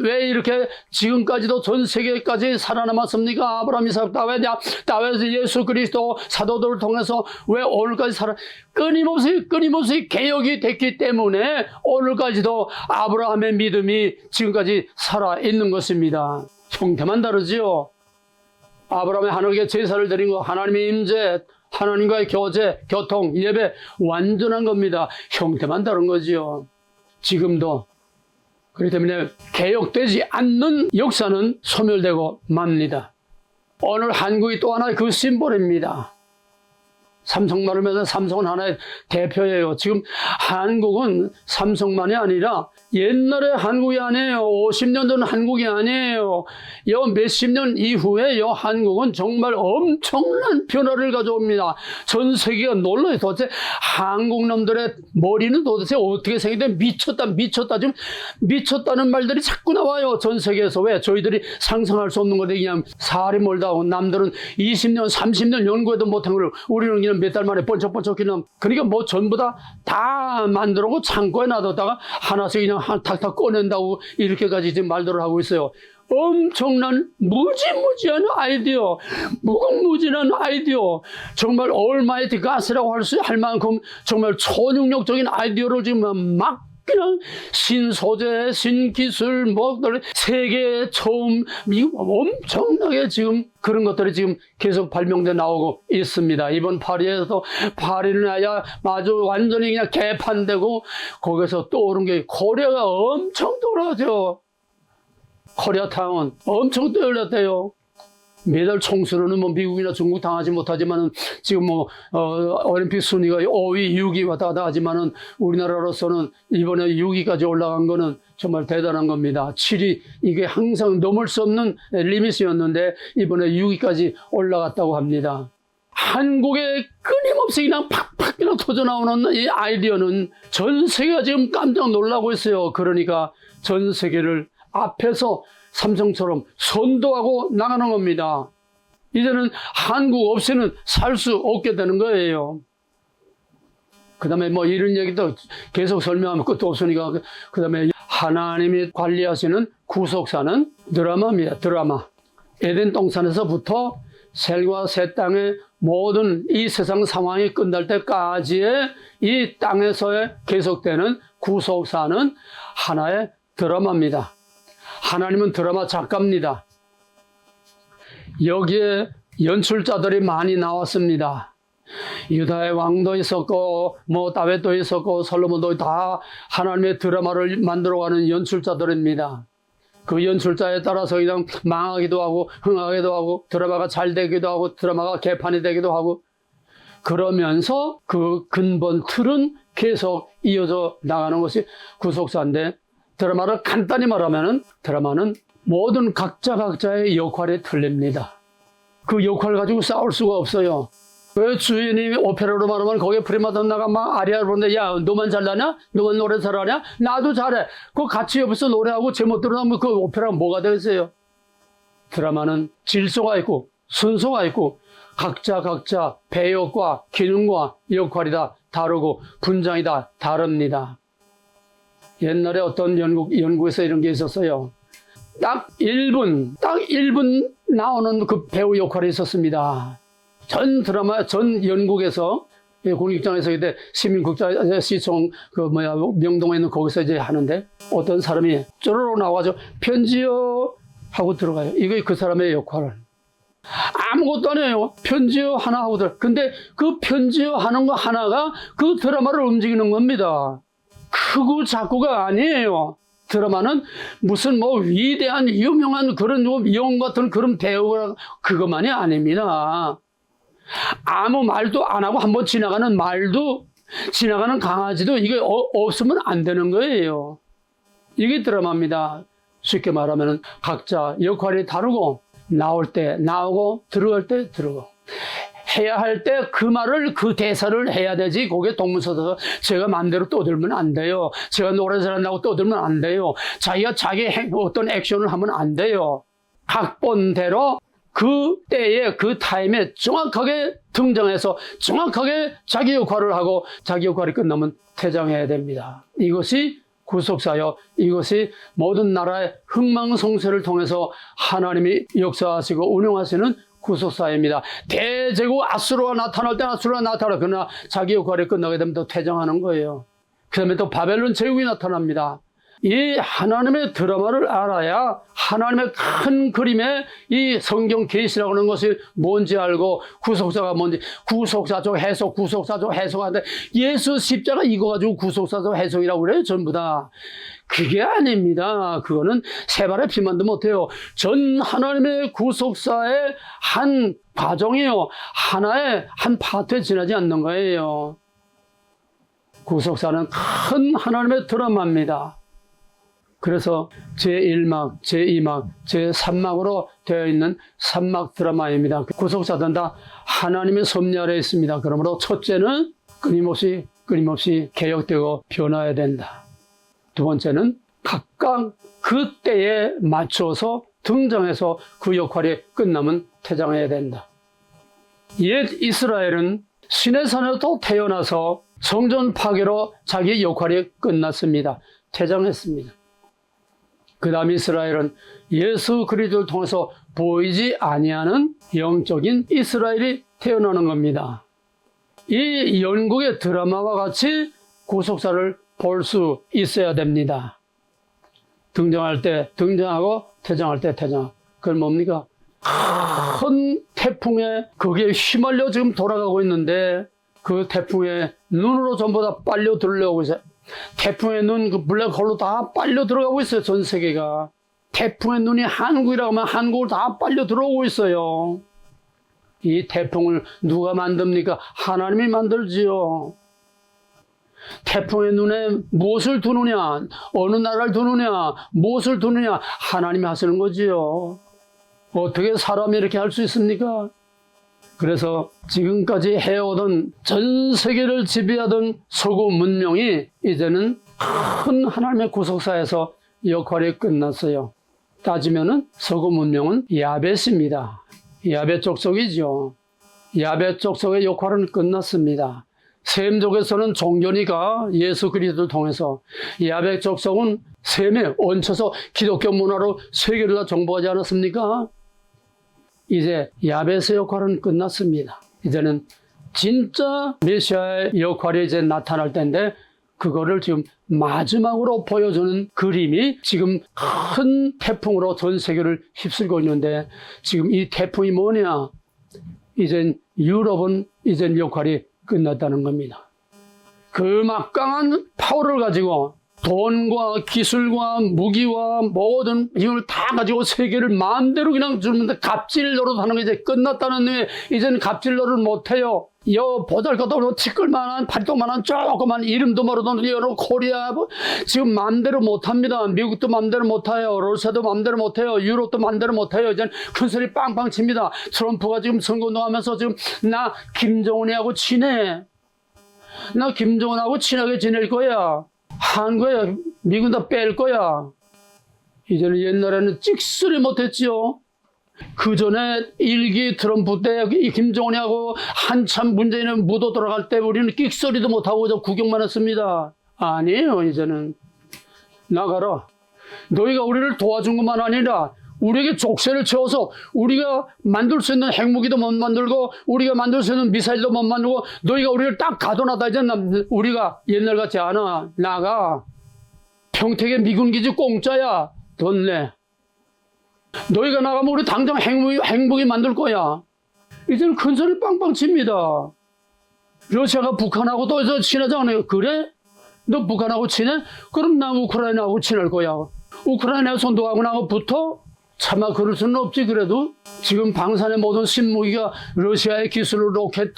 왜 이렇게 지금까지도 전 세계까지 살아남았습니까? 아브라함, 이삭, 다윗, 예수 그리스도 사도들을 통해서 왜 오늘까지 끊임없이 개혁이 됐기 때문에 오늘까지도 아브라함의 믿음이 지금까지 살아있는 것입니다. 형태만 다르지요. 아브라함이 하나님께 제사를 드린 거, 하나님의 임재, 하나님과의 교제, 교통, 예배 완전한 겁니다. 형태만 다른 거지요. 지금도. 그렇기 때문에 개혁되지 않는 역사는 소멸되고 맙니다. 오늘 한국이 또 하나의 그 심볼입니다. 삼성만을 면서 삼성은 하나의 대표예요. 지금 한국은 삼성만이 아니라 옛날의 한국이 아니에요. 50년 전 한국이 아니에요. 요 몇십 년 이후에 요 한국은 정말 엄청난 변화를 가져옵니다. 전 세계가 놀라요. 도대체 한국 놈들의 머리는 도대체 어떻게 생겼대? 미쳤다. 지금 미쳤다는 말들이 자꾸 나와요. 전 세계에서. 왜? 저희들이 상상할 수 없는 건데 그냥 살이 멀다 하고 남들은 20년, 30년 연구해도 못한 걸 우리는 그냥 몇 달 만에 번쩍번쩍 그냥, 그러니까 뭐 전부 다 만들고 창고에 놔뒀다가 하나씩 그냥 탁탁 꺼낸다고 이렇게까지 지금 말들을 하고 있어요. 엄청난 무지무지한 아이디어, 무궁무진한 아이디어, 정말 얼마이티 가스라고 할 만큼 정말 초능력적인 아이디어를 지금 막 그냥 신소재, 신기술, 세계 처음, 미국 엄청나게 지금 그런 것들이 지금 계속 발명돼 나오고 있습니다. 이번 파리에서 파리는 아주 완전히 그냥 개판되고 거기서 떠오른 게 코리아가 엄청 떠오르죠. 코리아타운 엄청 떠올랐대요. 매달 총수로는 뭐 미국이나 중국 당하지 못하지만은 지금 올림픽 순위가 5위, 6위 왔다 갔다 하지만은 우리나라로서는 이번에 6위까지 올라간 거는 정말 대단한 겁니다. 7위, 이게 항상 넘을 수 없는 리밋이었는데 이번에 6위까지 올라갔다고 합니다. 한국에 끊임없이 그냥 팍팍 그냥 터져나오는 이 아이디어는 전 세계가 지금 깜짝 놀라고 있어요. 그러니까 전 세계를 앞에서 삼성처럼 선도하고 나가는 겁니다. 이제는 한국 없이는 살 수 없게 되는 거예요. 그 다음에 이런 얘기도 계속 설명하면 끝도 없으니까, 그 다음에 하나님이 관리하시는 구속사는 드라마입니다. 드라마. 에덴 동산에서부터 셀과 새 땅의 모든 이 세상 상황이 끝날 때까지의 이 땅에서의 계속되는 구속사는 하나의 드라마입니다. 하나님은 드라마 작가입니다. 여기에 연출자들이 많이 나왔습니다. 유다의 왕도 있었고 다윗도 있었고 솔로몬도 다 하나님의 드라마를 만들어가는 연출자들입니다. 그 연출자에 따라서 그냥 망하기도 하고 흥하기도 하고 드라마가 잘 되기도 하고 드라마가 개판이 되기도 하고, 그러면서 그 근본 틀은 계속 이어져 나가는 것이 구속사인데, 드라마를 간단히 말하면은 드라마는 모든 각자의 역할이 틀립니다. 그 역할 가지고 싸울 수가 없어요. 왜 주인이 오페라로 말하면 거기에 프리마돈나가 막 아리아를 부르는데 야 너만 잘나냐? 너만 노래 잘하냐? 나도 잘해. 그 같이 옆에서 노래하고 제못 들어나면 그 오페라가 뭐가 되겠어요? 드라마는 질서가 있고 순서가 있고 각자 배역과 기능과 역할이 다 다르고 분장이 다 다릅니다. 옛날에 어떤 연구에서 이런 게 있었어요. 딱 1분 나오는 그 배우 역할이 있었습니다. 전 연극에서 국립극장에서 그때 시민극장 시청 명동에 있는 거기서 이제 하는데 어떤 사람이 쪼르르 나와서 편지요 하고 들어가요. 이게 그 사람의 역할을. 아무것도 안 해요. 편지요 하나 하고 들어. 근데 그 편지요 하는 거 하나가 그 드라마를 움직이는 겁니다. 크고 작고가 아니에요. 드라마는 무슨 위대한 유명한 그런 영 같은 그런 배우가 그것만이 아닙니다. 아무 말도 안 하고 한번 지나가는 말도 지나가는 강아지도 이게 없으면 안 되는 거예요. 이게 드라마입니다. 쉽게 말하면 각자 역할이 다르고 나올 때 나오고 들어갈 때 들어가고 해야 할 때 그 말을 그 대사를 해야 되지. 거기에 동문서서 제가 마음대로 떠들면 안 돼요. 제가 노래 잘한다고 떠들면 안 돼요. 자기가 자기 어떤 액션을 하면 안 돼요. 각본대로 그 때에 그 타임에 정확하게 등장해서 정확하게 자기 역할을 하고 자기 역할이 끝나면 퇴장해야 됩니다. 이것이 구속사요. 이것이 모든 나라의 흥망성쇠를 통해서 하나님이 역사하시고 운영하시는 구속사입니다. 대제국 아수르가 나타날 때 아수르가 나타나. 그러나 자기 역할이 끝나게 되면 또 퇴장하는 거예요. 그 다음에 또 바벨론 제국이 나타납니다. 이 하나님의 드라마를 알아야 하나님의 큰 그림의 이 성경 계시라고 하는 것이 뭔지 알고 구속사가 뭔지 구속사적 해석 구속사적 해석하는데 예수 십자가 이거 가지고 구속사적 해석이라고 그래요. 전부 다. 그게 아닙니다. 그거는 세 발의 피만도 못해요. 전 하나님의 구속사의 한 과정이요. 하나의 한 파트에 지나지 않는 거예요. 구속사는 큰 하나님의 드라마입니다. 그래서 제1막, 제2막, 제3막으로 되어 있는 3막 드라마입니다. 구속사들은 다 하나님의 섭리 아래 있습니다. 그러므로 첫째는 끊임없이 개혁되고 변화해야 된다. 두 번째는 각각 그 때에 맞춰서 등장해서 그 역할이 끝나면 퇴장해야 된다. 옛 이스라엘은 시내산에서 태어나서 성전 파괴로 자기 역할이 끝났습니다. 퇴장했습니다. 그 다음 이스라엘은 예수 그리스도를 통해서 보이지 아니하는 영적인 이스라엘이 태어나는 겁니다. 이 영국의 드라마와 같이 구속사를 볼 수 있어야 됩니다. 등장할 때 등장하고 퇴장할 때 퇴장. 그건 뭡니까? 큰 태풍에 거기에 휘말려 지금 돌아가고 있는데 그 태풍의 눈으로 전부 다 빨려 들어오고 있어요. 태풍의 눈, 그 블랙홀로 다 빨려 들어가고 있어요. 전 세계가. 태풍의 눈이 한국이라고 하면 한국을 다 빨려 들어오고 있어요. 이 태풍을 누가 만듭니까? 하나님이 만들지요. 태풍의 눈에 무엇을 두느냐, 어느 나라를 두느냐, 무엇을 두느냐, 하나님이 하시는 거지요. 어떻게 사람이 이렇게 할 수 있습니까? 그래서 지금까지 해오던 전 세계를 지배하던 서구 문명이 이제는 큰 하나님의 구속사에서 역할이 끝났어요. 따지면은 서구 문명은 야벳입니다. 야벳 족속이죠. 야벳 족속의 역할은 끝났습니다. 셈족에서는 종교니까 예수 그리스도를 통해서, 야벳 족속은 셈에 얹혀서 기독교 문화로 세계를 다 정복하지 않았습니까? 이제 야벳의 역할은 끝났습니다. 이제는 진짜 메시아의 역할이 이제 나타날 텐데, 그거를 지금 마지막으로 보여주는 그림이 지금 큰 태풍으로 전 세계를 휩쓸고 있는데, 지금 이 태풍이 뭐냐? 이젠 유럽은 이젠 역할이 끝났다는 겁니다. 그 막강한 파워를 가지고 돈과 기술과 무기와 모든 힘을 다 가지고 세계를 마음대로 그냥 주는데 갑질 노릇하는 게 이제 끝났다는 의미에 이제는 갑질 노릇 못해요. 보잘것없는 티끌만한 팔뚝만한 조그만 이름도 모르던 여러 코리아 지금 마음대로 못합니다. 미국도 마음대로 못해요. 러시아도 마음대로 못해요. 유럽도 마음대로 못해요. 이제는 큰소리 빵빵 칩니다. 트럼프가 지금 선거운동하면서 지금 나 김정은이하고 친해. 나 김정은하고 친하게 지낼 거야. 한 거야. 미국 다 뺄 거야. 이제는 옛날에는 찍소리 못했지요. 그 전에 일기 트럼프 때 이 김정은이하고 한참 문재인은 무도 돌아갈 때 우리는 끽소리도 못하고 저 구경만 했습니다. 아니에요. 이제는 나가라. 너희가 우리를 도와준 것만 아니라 우리에게 족쇄를 채워서 우리가 만들 수 있는 핵무기도 못 만들고 우리가 만들 수 있는 미사일도 못 만들고 너희가 우리를 딱 가둬놨다. 이제 우리가 옛날 같지 않아. 나가. 평택에 미군기지 공짜야. 돈 내. 너희가 나가면 우리 당장 핵무기 만들 거야. 이제는 큰소리 빵빵 칩니다. 러시아가 북한하고 또 이제 친하지 않아요? 그래? 너 북한하고 친해? 그럼 나 우크라이나하고 친할 거야. 우크라이나에서 너하고 붙어? 차마 그럴 수는 없지. 그래도 지금 방산의 모든 신무기가 러시아의 기술로 로켓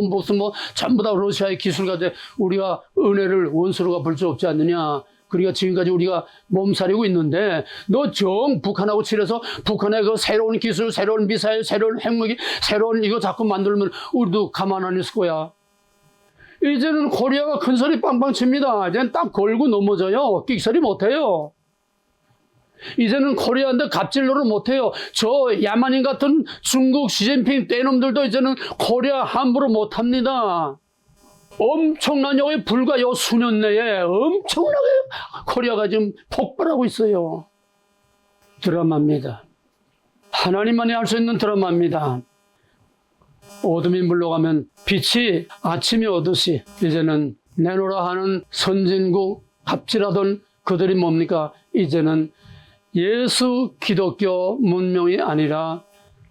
무슨 전부 다 러시아의 기술 가지고 우리가 은혜를 원수로 갚을 수 없지 않느냐. 그러니까 지금까지 우리가 몸살이고 있는데 너 정 북한하고 친해서 북한의 그 새로운 기술, 새로운 미사일, 새로운 핵무기, 새로운 이거 자꾸 만들면 우리도 가만 안 있을 거야. 이제는 코리아가 큰소리 빵빵 칩니다. 이제는 딱 걸고 넘어져요. 끽소리 못해요. 이제는 코리아인데 갑질로를 못해요. 저 야만인 같은 중국 시진핑 떼놈들도 이제는 코리아 함부로 못합니다. 엄청난 여기 불과 요 수년 내에 엄청나게 코리아가 지금 폭발하고 있어요. 드라마입니다. 하나님만이 할 수 있는 드라마입니다. 어둠이 물러가면 빛이 아침이 오듯이 이제는 내노라 하는 선진국 갑질하던 그들이 뭡니까? 이제는 예수 기독교 문명이 아니라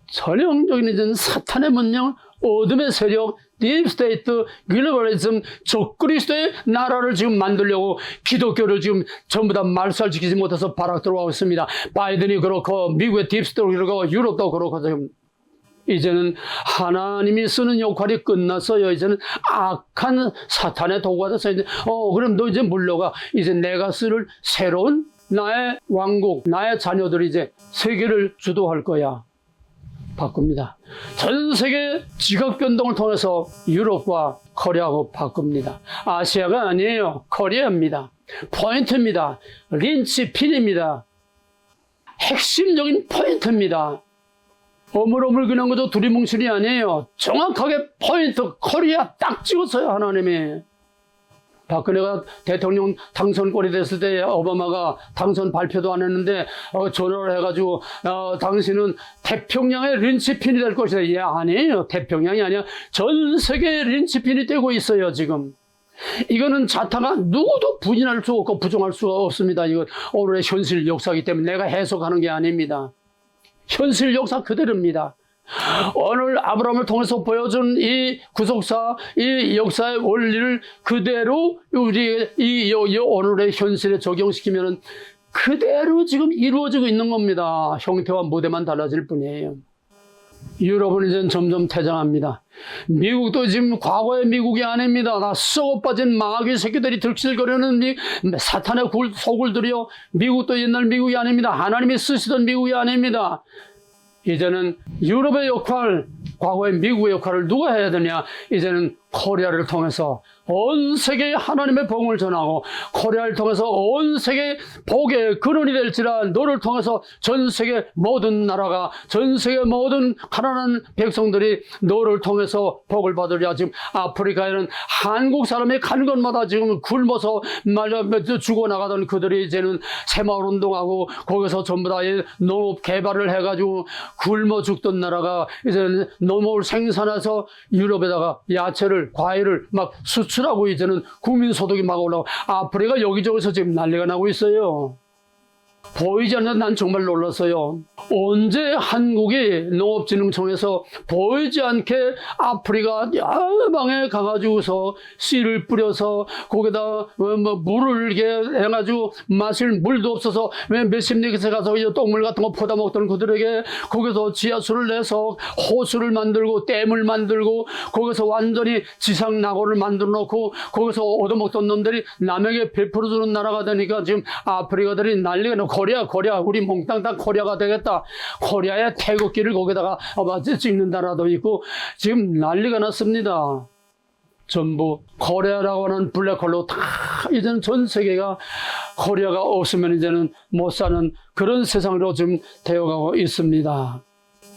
전형적인 이제는 사탄의 문명, 어둠의 세력, 딥스테이트, 글로벌리즘, 적그리스도의 나라를 지금 만들려고 기독교를 지금 전부 다 말살시키지 못해서 바락 들어가고 있습니다. 바이든이 그렇고 미국의 딥스테이트도 그렇고 유럽도 그렇고 지금 이제는 하나님이 쓰는 역할이 끝났어요. 이제는 악한 사탄의 도구가 돼서 이제 그럼 너 이제 물러가. 이제 내가 쓸 새로운 나의 왕국, 나의 자녀들이 이제 세계를 주도할 거야. 바꿉니다. 전 세계 지각 변동을 통해서 유럽과 코리아하고 바꿉니다. 아시아가 아니에요. 코리아입니다. 포인트입니다. 린치핀입니다. 핵심적인 포인트입니다. 어물어물 그냥 그저 두리뭉실이 아니에요. 정확하게 포인트 코리아 딱 찍었어요. 하나님이. 박근혜가 대통령 당선꼴이 됐을 때 오바마가 당선 발표도 안 했는데 전화를 해가지고 당신은 태평양의 린치핀이 될 것이다. 예, 아니에요. 태평양이 아니야. 전 세계의 린치핀이 되고 있어요. 지금. 이거는 자타가 누구도 부인할 수 없고 부정할 수가 없습니다. 이건 오늘의 현실 역사이기 때문에 내가 해석하는 게 아닙니다. 현실 역사 그대로입니다. 오늘 아브라함을 통해서 보여준 이 구속사, 이 역사의 원리를 그대로 우리 이 오늘의 현실에 적용시키면 그대로 지금 이루어지고 있는 겁니다. 형태와 무대만 달라질 뿐이에요. 유럽은 이제 점점 퇴장합니다. 미국도 지금 과거의 미국이 아닙니다. 다 썩어 빠진 마귀 새끼들이 들킬거리는 사탄의 소굴들이요. 미국도 옛날 미국이 아닙니다. 하나님이 쓰시던 미국이 아닙니다. 이제는 유럽의 역할, 과거의 미국의 역할을 누가 해야 되냐? 이제는 코리아를 통해서 온 세계에 하나님의 복음을 전하고 코리아를 통해서 온 세계 복의 근원이 될지라 너를 통해서 전 세계 모든 나라가 전 세계 모든 가난한 백성들이 너를 통해서 복을 받으랴. 지금 아프리카에는 한국 사람이 간 곳마다 지금 굶어서 죽어나가던 그들이 이제는 새마을 운동하고 거기서 전부 다 농업 개발을 해가지고 굶어 죽던 나라가 이제는 농업을 생산해서 유럽에다가 야채를 과일을 막 수출하고 이제는 국민소득이 막 올라가고 아프리카 여기저기서 지금 난리가 나고 있어요. 보이지 않는 난 정말 놀랐어요. 언제 한국이 농업진흥청에서 보이지 않게 아프리카 야방에 가가지고서 씨를 뿌려서 거기다 물을 이렇게 해가지고 마실 물도 없어서 몇십 리에서 가서 똥물 같은 거 퍼다 먹던 그들에게 거기서 지하수를 내서 호수를 만들고 댐을 만들고 거기서 완전히 지상 낙원을 만들어 놓고 거기서 얻어먹던 놈들이 남에게 베풀어주는 나라가 되니까 지금 아프리카들이 난리가 나. 코리아 우리 몽땅 다 코리아가 되겠다. 코리아의 태극기를 거기다가 찍는 나라도 있고 지금 난리가 났습니다. 전부 코리아라고 하는 블랙홀로 다 이제는 전 세계가 코리아가 없으면 이제는 못 사는 그런 세상으로 지금 되어가고 있습니다.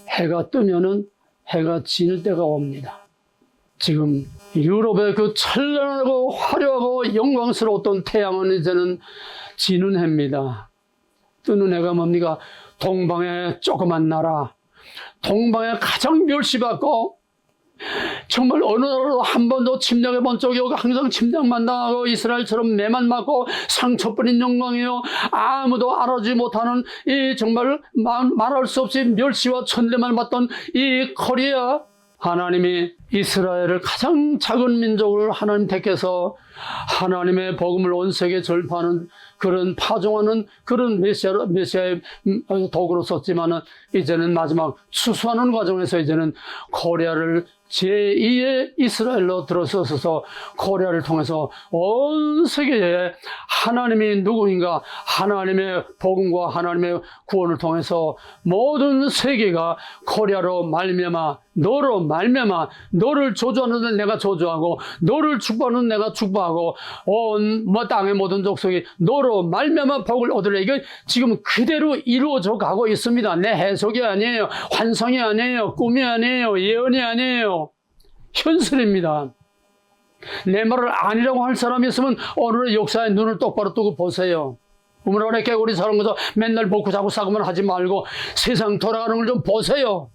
해가 뜨면은 해가 지는 때가 옵니다. 지금 유럽의 그 찬란하고 화려하고 영광스러웠던 태양은 이제는 지는 해입니다. 뜨는 해가 뭡니까? 동방의 조그만 나라, 동방의 가장 멸시받고 정말 어느 나라로 한 번도 침략해 본 적이 없고 항상 침략만 당하고 이스라엘처럼 매만 맞고 상처뿐인 영광이요, 아무도 알아주지 못하는 이 정말 말할 수 없이 멸시와 천대만 받던 이 코리아, 하나님이 이스라엘을 가장 작은 민족을 하나님 택해서 하나님의 복음을 온 세계에 전파하는 그런 파종하는 그런 메시아의 도구로 썼지만은 이제는 마지막 추수하는 과정에서 이제는 코리아를 제2의 이스라엘로 들어서서 코리아를 통해서 온 세계에 하나님이 누구인가, 하나님의 복음과 하나님의 구원을 통해서 모든 세계가 코리아로 말미암아, 너로 말미암아, 너를 저주하는 내가 저주하고 너를 축복하는 내가 축복하고 온 땅의 모든 족속이 너로 말미암아 복을 얻으려, 이게 지금 그대로 이루어져 가고 있습니다. 내 해석이 아니에요, 환상이 아니에요, 꿈이 아니에요, 예언이 아니에요, 현실입니다. 내 말을 아니라고 할 사람이 있으면 오늘의 역사의 눈을 똑바로 뜨고 보세요. 우물안에 개구리 사는 거서 맨날 먹고 자고 싸고만 하지 말고 세상 돌아가는 걸 좀 보세요.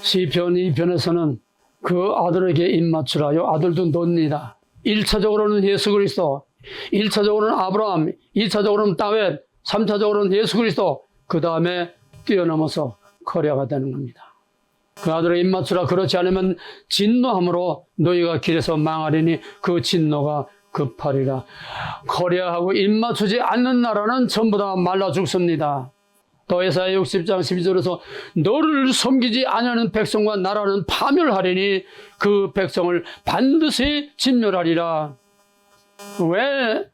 시편 2편에서는 그 아들에게 입맞추라요. 아들도 놉니다. 1차적으로는 예수 그리스도, 1차적으로는 아브라함, 2차적으로는 다윗, 3차적으로는 예수 그리스도, 그 다음에 뛰어넘어서 코리아가 되는 겁니다. 그 아들에게 입맞추라. 그렇지 않으면 진노함으로 너희가 길에서 망하리니 그 진노가 급하리라. 코리아하고 입맞추지 않는 나라는 전부 다 말라 죽습니다. 또 에사야 60장 12절에서 너를 섬기지 아니하는 백성과 나라는 파멸하리니 그 백성을 반드시 진멸하리라. 왜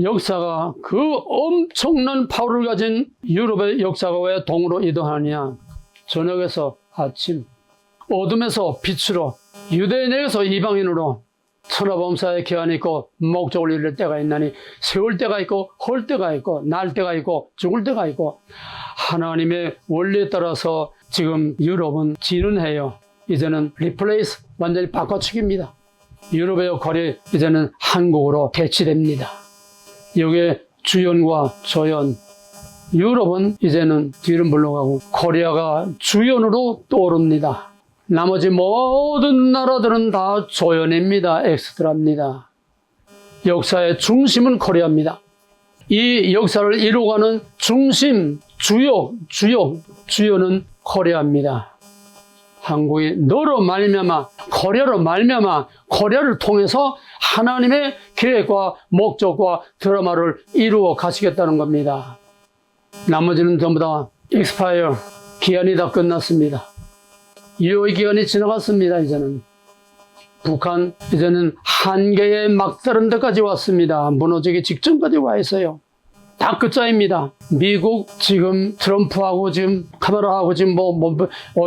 역사가, 그 엄청난 파워를 가진 유럽의 역사가 왜 동으로 이동하느냐? 저녁에서 아침, 어둠에서 빛으로, 유대인에게서 이방인으로, 천하범사의 기한이 있고 목적을 이룰 때가 있나니 세울 때가 있고 헐 때가 있고 날 때가 있고 죽을 때가 있고, 하나님의 원리에 따라서 지금 유럽은 지는 해요. 이제는 리플레이스, 완전히 바꿔치기입니다. 유럽의 역할이 이제는 한국으로 대치됩니다. 여기에 주연과 조연, 유럽은 이제는 뒤를 물러가고 코리아가 주연으로 떠오릅니다. 나머지 모든 나라들은 다 조연입니다. 엑스트라입니다. 역사의 중심은 코리아입니다. 이 역사를 이루어가는 중심, 주요는 코리아입니다. 한국이 너로 말미암아, 코리아로 말미암아, 코리아를 통해서 하나님의 계획과 목적과 드라마를 이루어 가시겠다는 겁니다. 나머지는 전부 다 expire, 기한이 다 끝났습니다. 유효의 기간이 지나갔습니다. 이제는 북한, 이제는 한계에 막다른 데까지 왔습니다. 무너지기 직전까지 와 있어요. 다 끝자입니다. 미국 지금 트럼프하고 지금 카메라하고 지금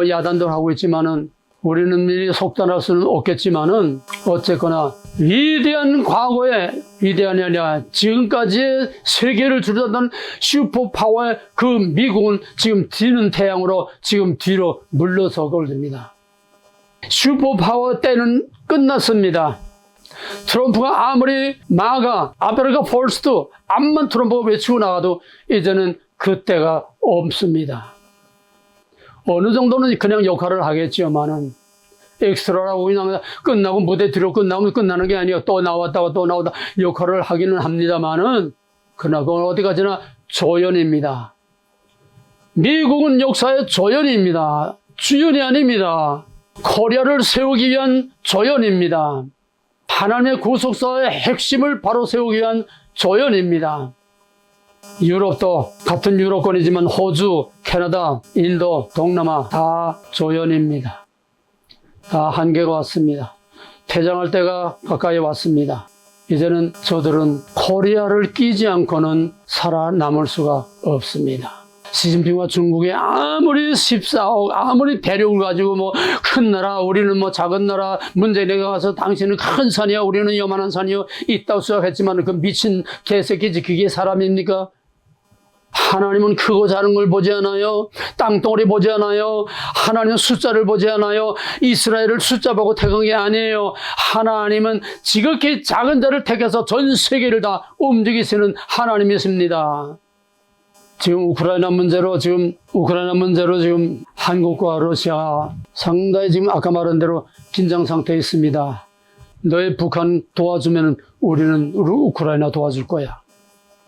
야단들 하고 있지만은 우리는 미리 속단할 수는 없겠지만은 어쨌거나 위대한 과거에, 위대한이 아니라 지금까지의 세계를 주도하던 슈퍼파워의 그 미국은 지금 뒤는 태양으로 지금 뒤로 물러서고 있습니다. 슈퍼파워 때는 끝났습니다. 트럼프가 아무리 마가, 아메리카 퍼스트, 암만 트럼프가 외치고 나가도 이제는 그때가 없습니다. 어느 정도는 그냥 역할을 하겠지만은 엑스트라라고 그냥 끝나고 무대 뒤로 끝나면 끝나는 게 아니에요. 또 나왔다가 또 나오다 역할을 하기는 합니다만은 그러나 그건 어디까지나 조연입니다. 미국은 역사의 조연입니다. 주연이 아닙니다. 코리아를 세우기 위한 조연입니다. 하나님의 구속사의 핵심을 바로 세우기 위한 조연입니다. 유럽도 같은 유럽권이지만 호주, 캐나다, 인도, 동남아 다 조연입니다. 다 한계가 왔습니다. 퇴장할 때가 가까이 왔습니다. 이제는 저들은 코리아를 끼지 않고는 살아남을 수가 없습니다. 시진핑과 중국이 아무리 14억, 아무리 대륙을 가지고 뭐 큰 나라, 우리는 뭐 작은 나라, 문재인에게 가서 당신은 큰 산이야, 우리는 요만한 산이요, 있다고 생각했지만 그 미친 개새끼지, 그게 사람입니까? 하나님은 크고 작은 걸 보지 않아요. 땅덩어리 보지 않아요. 하나님은 숫자를 보지 않아요. 이스라엘을 숫자 보고 택한 게 아니에요. 하나님은 지극히 작은 자를 택해서 전 세계를 다 움직이시는 하나님이십니다. 지금 우크라이나 문제로 지금 한국과 러시아가 상당히 지금 아까 말한 대로 긴장 상태에 있습니다. 너희 북한 도와주면 우리는 우크라이나 도와줄 거야.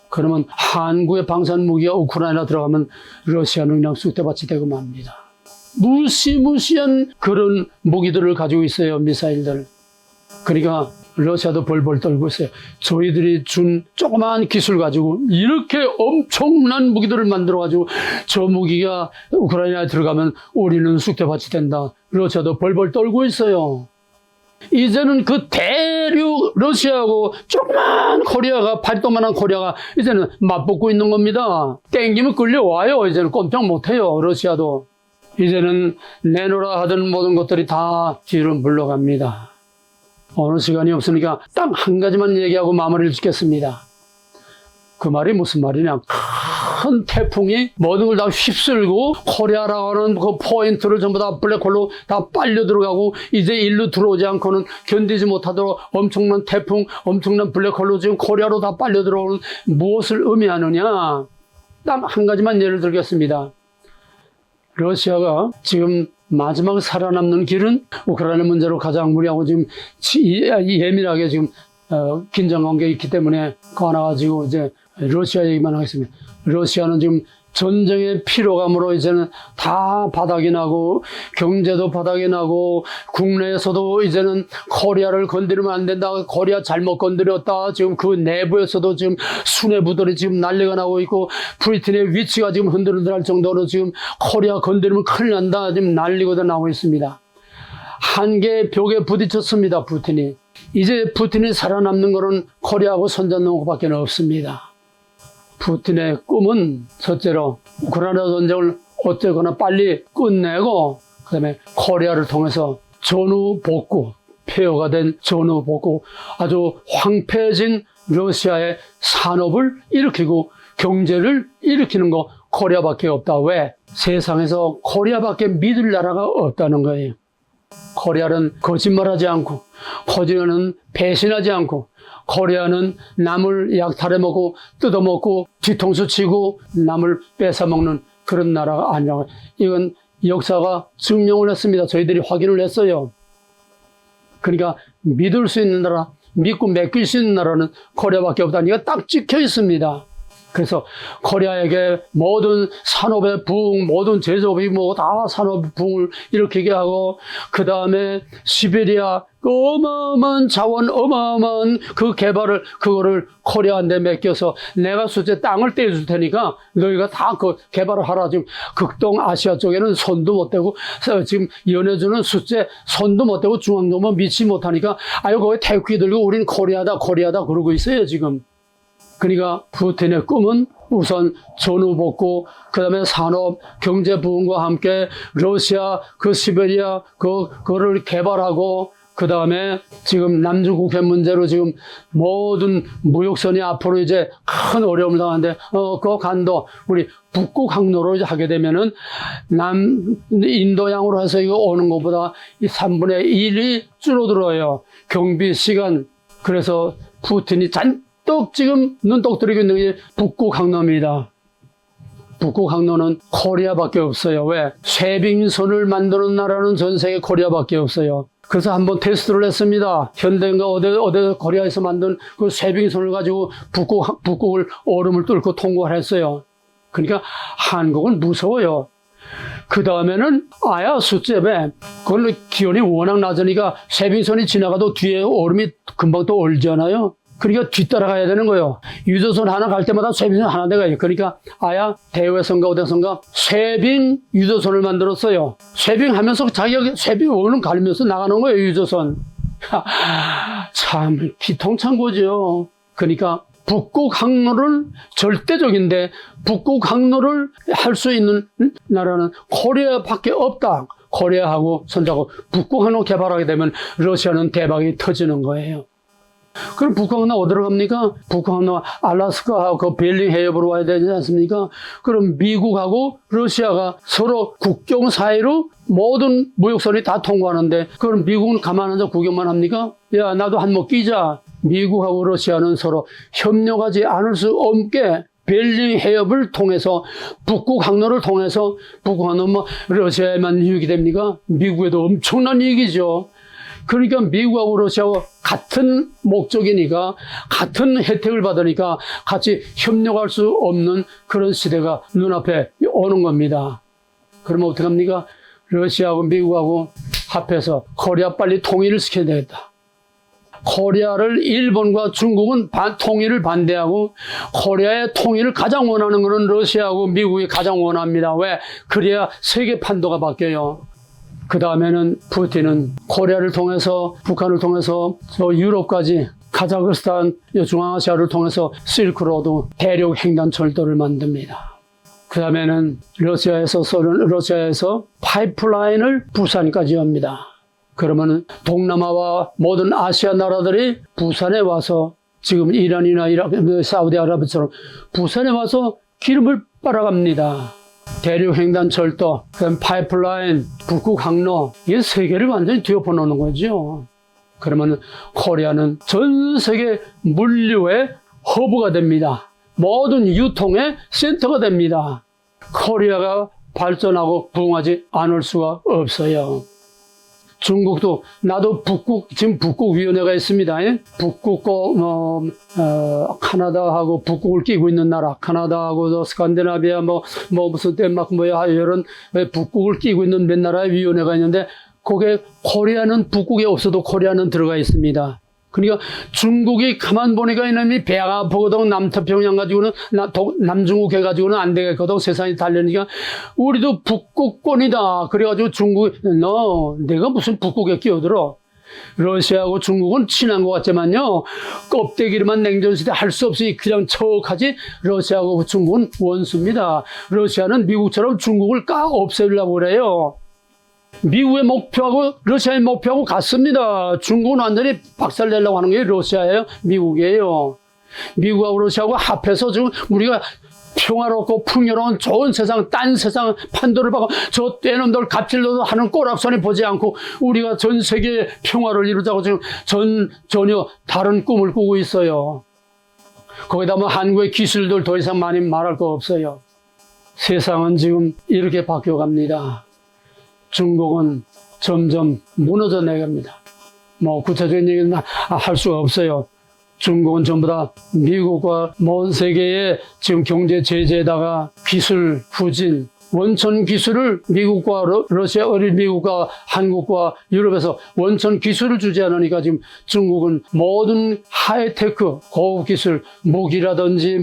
그러면 한국의 방산 무기가 우크라이나 들어가면 러시아는 그냥 쑥대밭이 되고 맙니다. 무시무시한 그런 무기들을 가지고 있어요. 미사일들. 그러니까 러시아도 벌벌 떨고 있어요. 저희들이 준 조그마한 기술 가지고 이렇게 엄청난 무기들을 만들어가지고 저 무기가 우크라이나에 들어가면 우리는 쑥대밭이 된다. 러시아도 벌벌 떨고 있어요. 이제는 그 대륙 러시아하고 조그만 코리아가, 발도만한 코리아가 이제는 맞붙고 있는 겁니다. 땡기면 끌려와요. 이제는 꼼짝 못해요. 러시아도. 이제는 내놓으라 하던 모든 것들이 다 뒤로 물러갑니다. 어느 시간이 없으니까 딱 한 가지만 얘기하고 마무리를 짓겠습니다. 그 말이 무슨 말이냐. 큰 태풍이 모든 걸 다 휩쓸고 코리아라고 하는 그 포인트를 전부 다 블랙홀로 다 빨려 들어가고 이제 일로 들어오지 않고는 견디지 못하도록 엄청난 태풍, 엄청난 블랙홀로 지금 코리아로 다 빨려 들어오는 무엇을 의미하느냐. 딱 한 가지만 예를 들겠습니다. 러시아가 지금 마지막 살아남는 길은 우크라이나 문제로 가장 무리하고 지금 예민하게 지금 긴장 관계가 있기 때문에 그거 하나 가지고 이제 러시아 얘기만 하겠습니다. 러시아는 지금 전쟁의 피로감으로 이제는 다 바닥이 나고 경제도 바닥이 나고 국내에서도 이제는 코리아를 건드리면 안 된다. 코리아 잘못 건드렸다. 지금 그 내부에서도 지금 수뇌부들이 지금 난리가 나고 있고 푸틴의 위치가 지금 흔들흔들할 정도로 지금 코리아 건드리면 큰일 난다. 지금 난리가 나고 있습니다. 한계의 벽에 부딪혔습니다. 푸틴이. 이제 푸틴이 살아남는 거는 코리아하고 손잡는 것밖에 없습니다. 푸틴의 꿈은 첫째로 우크라이나 전쟁을 어쨌거나 빨리 끝내고 그다음에 코리아를 통해서 전후 복구, 폐허가 된 전후 복구, 아주 황폐해진 러시아의 산업을 일으키고 경제를 일으키는 거 코리아밖에 없다. 왜? 세상에서 코리아밖에 믿을 나라가 없다는 거예요. 코리아는 거짓말하지 않고, 코리아는 배신하지 않고, 코리아는 남을 약탈해먹고 뜯어먹고 뒤통수 치고 남을 뺏어먹는 그런 나라가 아니라고. 이건 역사가 증명을 했습니다. 저희들이 확인을 했어요. 그러니까 믿을 수 있는 나라, 믿고 맡길 수 있는 나라는 코리아밖에 없다니까 딱 찍혀 있습니다. 그래서 코리아에게 모든 산업의 부흥, 모든 제조업이 뭐 다 산업 부흥을 일으키게 하고, 그 다음에 시베리아 그 어마어마한 자원, 어마어마한 그 개발을, 그거를 코리아한테 맡겨서 내가 숫제 땅을 떼줄 테니까 너희가 다 그 개발을 하라. 지금 극동 아시아 쪽에는 손도 못 대고, 지금 연해주는 숫제 손도 못 대고 중앙도만 미치 못하니까 아유, 거기 태극기 들고 우린 코리아다, 코리아다 그러고 있어요, 지금. 그러니까 푸틴의 꿈은 우선 전후 복구, 그 다음에 산업, 경제 부흥과 함께 러시아, 그 시베리아, 그거를 개발하고, 그 다음에 지금 남중국해 문제로 지금 모든 무역선이 앞으로 이제 큰 어려움을 당하는데, 그 간도, 우리 북극 항로로 이제 하게 되면은 인도양으로 해서 이거 오는 것보다 이 3분의 1이 줄어들어요. 경비, 시간. 그래서 푸틴이 잔뜩 지금 눈독 들이고 있는 게 북극 항로입니다. 북극 항로는 코리아밖에 없어요. 왜? 쇄빙선을 만드는 나라는 전 세계 코리아밖에 없어요. 그래서 한번 테스트를 했습니다. 현대인가 어디 코리아에서 만든 그 쇄빙선을 가지고 북극을 얼음을 뚫고 통과를 했어요. 그러니까 한국은 무서워요. 그 다음에는 아야수잽에 그걸로 기온이 워낙 낮으니까 세빙선이 지나가도 뒤에 얼음이 금방 또 얼잖아요. 그러니까 뒤따라가야 되는 거예요. 유조선 하나 갈 때마다 세빙선 하나 돼가요. 그러니까 아야 대회선가 어디선가 쇠빙 유조선을 만들었어요. 쇠빙하면서 자기가 쇠빙 얼음 가리면서 나가는 거예요. 유조선. 참 기통찬 거죠. 그러니까 북극 항로를 절대적인데 북극 항로를 할 수 있는 나라는 코리아밖에 없다. 코리아하고 손잡고 북극 항로 개발하게 되면 러시아는 대박이 터지는 거예요. 그럼 북극 항로 어디로 갑니까? 북극 항로 알래스카하고 그 벨링 해협으로 와야 되지 않습니까? 그럼 미국하고 러시아가 서로 국경 사이로 모든 무역선이 다 통과하는데 그럼 미국은 가만 앉아 구경만 합니까? 야, 나도 한몫 끼자. 미국하고 러시아는 서로 협력하지 않을 수 없게 벨링 해협을 통해서 북극 항로를 통해서 북극 항로는 뭐 러시아에만 이익이 됩니까? 미국에도 엄청난 이익이죠. 그러니까 미국하고 러시아와 같은 목적이니까 같은 혜택을 받으니까 같이 협력할 수 없는 그런 시대가 눈앞에 오는 겁니다. 그러면 어떻게 합니까? 러시아하고 미국하고 합해서 코리아 빨리 통일을 시켜야 되겠다. 코리아를 일본과 중국은 통일을 반대하고 코리아의 통일을 가장 원하는 것은 러시아하고 미국이 가장 원합니다. 왜? 그래야 세계 판도가 바뀌어요. 그 다음에는 푸틴은 코리아를 통해서 북한을 통해서 저 유럽까지 카자흐스탄, 중앙아시아를 통해서 실크로드 대륙 횡단철도를 만듭니다. 그 다음에는 러시아에서 파이프라인을 부산까지 엽니다. 그러면 동남아와 모든 아시아 나라들이 부산에 와서 지금 이란이나 이라크, 사우디아라비아처럼 부산에 와서 기름을 빨아갑니다. 대륙 횡단철도, 그다음 파이프라인, 북극 항로, 이게 세계를 완전히 뒤엎어 놓는 거죠. 그러면 코리아는 전 세계 물류의 허브가 됩니다. 모든 유통의 센터가 됩니다. 코리아가 발전하고 부흥하지 않을 수가 없어요. 중국도 나도 지금 북극위원회가 있습니다. 북극과 카나다하고 북극을 끼고 있는 나라, 카나다하고 스칸디나비아 무슨 덴마크 이런 북극을 끼고 있는 몇 나라의 위원회가 있는데 거기에 코리아는 북극에 없어도 코리아는 들어가 있습니다. 그러니까 중국이 가만 보니까 이놈이 배가 아프거든. 남태평양 가지고는 남중국 해가지고는 안 되겠거든. 세상이 달려니까 우리도 북극권이다. 그래가지고 중국이 내가 무슨 북극에 끼어들어. 러시아하고 중국은 친한 것 같지만요, 껍데기로만 냉전시대 할 수 없이 그냥 척하지. 러시아하고 중국은 원수입니다. 러시아는 미국처럼 중국을 없애려고 그래요. 미국의 목표하고 러시아의 목표하고 같습니다. 중국은 완전히 박살내려고 하는 게 러시아예요, 미국이에요. 미국하고 러시아하고 합해서 지금 우리가 평화롭고 풍요로운 좋은 세상, 딴 세상 판도를 받고 저 떼놈들 갑질로도 하는 꼬락선이 보지 않고 우리가 전 세계의 평화를 이루자고 지금 전혀 다른 꿈을 꾸고 있어요. 거기다 뭐 한국의 기술들 더 이상 많이 말할 거 없어요. 세상은 지금 이렇게 바뀌어갑니다. 중국은 점점 무너져 내갑니다. 뭐 구체적인 얘기는 할 수가 없어요. 중국은 전부 다 미국과 먼 세계의 지금 경제 제재에다가 기술 후진, 원천 기술을 미국과 러시아, 어린 미국과 한국과 유럽에서 원천 기술을 주지 않으니까 지금 중국은 모든 하이테크, 고급 기술, 무기라든지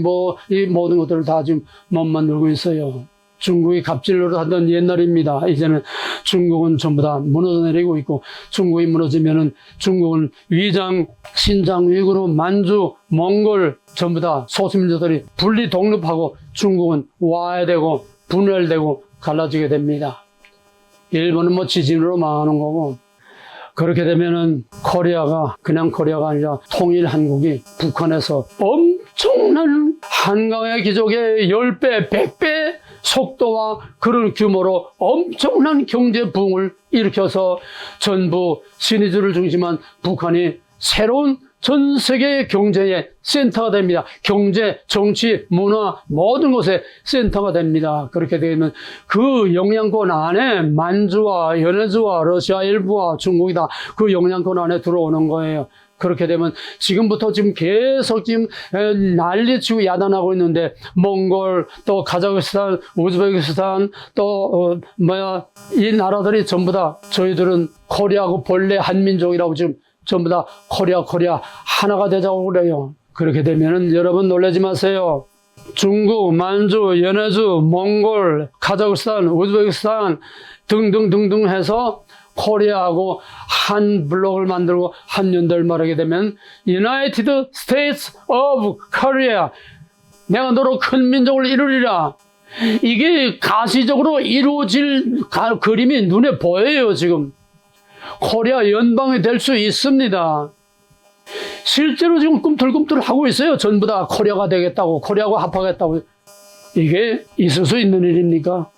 이 모든 것들을 다 지금 못 만들고 있어요. 중국이 갑질로 하던 옛날입니다. 이제는 중국은 전부 다 무너져 내리고 있고, 중국이 무너지면은 중국은 위장, 신장, 위구르, 만주, 몽골 전부 다 소수민족들이 분리 독립하고 중국은 와야 되고 분열되고 갈라지게 됩니다. 일본은 뭐 지진으로 망하는 거고, 그렇게 되면은 코리아가 그냥 코리아가 아니라 통일 한국이 북한에서 엄청난 한강의 기적의 10배, 100배 속도와 그런 규모로 엄청난 경제 부흥을 일으켜서 전부 신의주를 중심한 북한이 새로운 전 세계 경제의 센터가 됩니다. 경제, 정치, 문화 모든 것의 센터가 됩니다. 그렇게 되면 그 영향권 안에 만주와 연해주와 러시아 일부와 중국이 다 그 영향권 안에 들어오는 거예요. 그렇게 되면 지금부터 지금 계속 지금 난리치고 야단하고 있는데 몽골 또 카자흐스탄, 우즈베키스탄 또 이 나라들이 전부 다 저희들은 코리아하고 본래 한민족이라고 지금 전부 다 코리아 하나가 되자고 그래요. 그렇게 되면은 여러분 놀라지 마세요. 중국, 만주, 연해주, 몽골, 카자흐스탄, 우즈베키스탄 등등등등 해서 코리아하고 한 블록을 만들고 한 연대를 말하게 되면 United States of Korea, 내가 너로 큰 민족을 이루리라. 이게 가시적으로 이루어질 그림이 눈에 보여요. 지금 코리아 연방이 될 수 있습니다. 실제로 지금 꿈틀꿈틀 하고 있어요. 전부 다 코리아가 되겠다고, 코리아하고 합하겠다고. 이게 있을 수 있는 일입니까?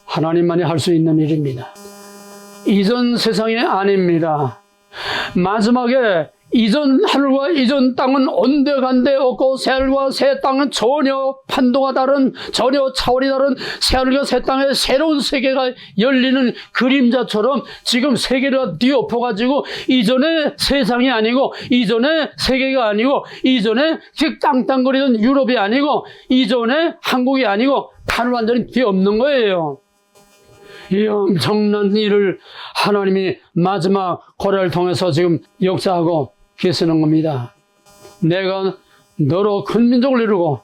하나님만이 할 수 있는 일입니다. 이전 세상이 아닙니다. 마지막에 이전 하늘과 이전 땅은 온데간데 없고 새 하늘과 새 땅은 전혀 판도가 다른, 전혀 차원이 다른 새 하늘과 새 땅의 새로운 세계가 열리는 그림자처럼 지금 세계가 뒤엎어가지고 이전의 세상이 아니고, 이전의 세계가 아니고, 이전의 땅땅거리던 유럽이 아니고, 이전의 한국이 아니고 하늘 완전히 뒤엎는 거예요. 이 엄청난 일을 하나님이 마지막 고려를 통해서 지금 역사하고 계시는 겁니다. 내가 너로 큰 민족을 이루고,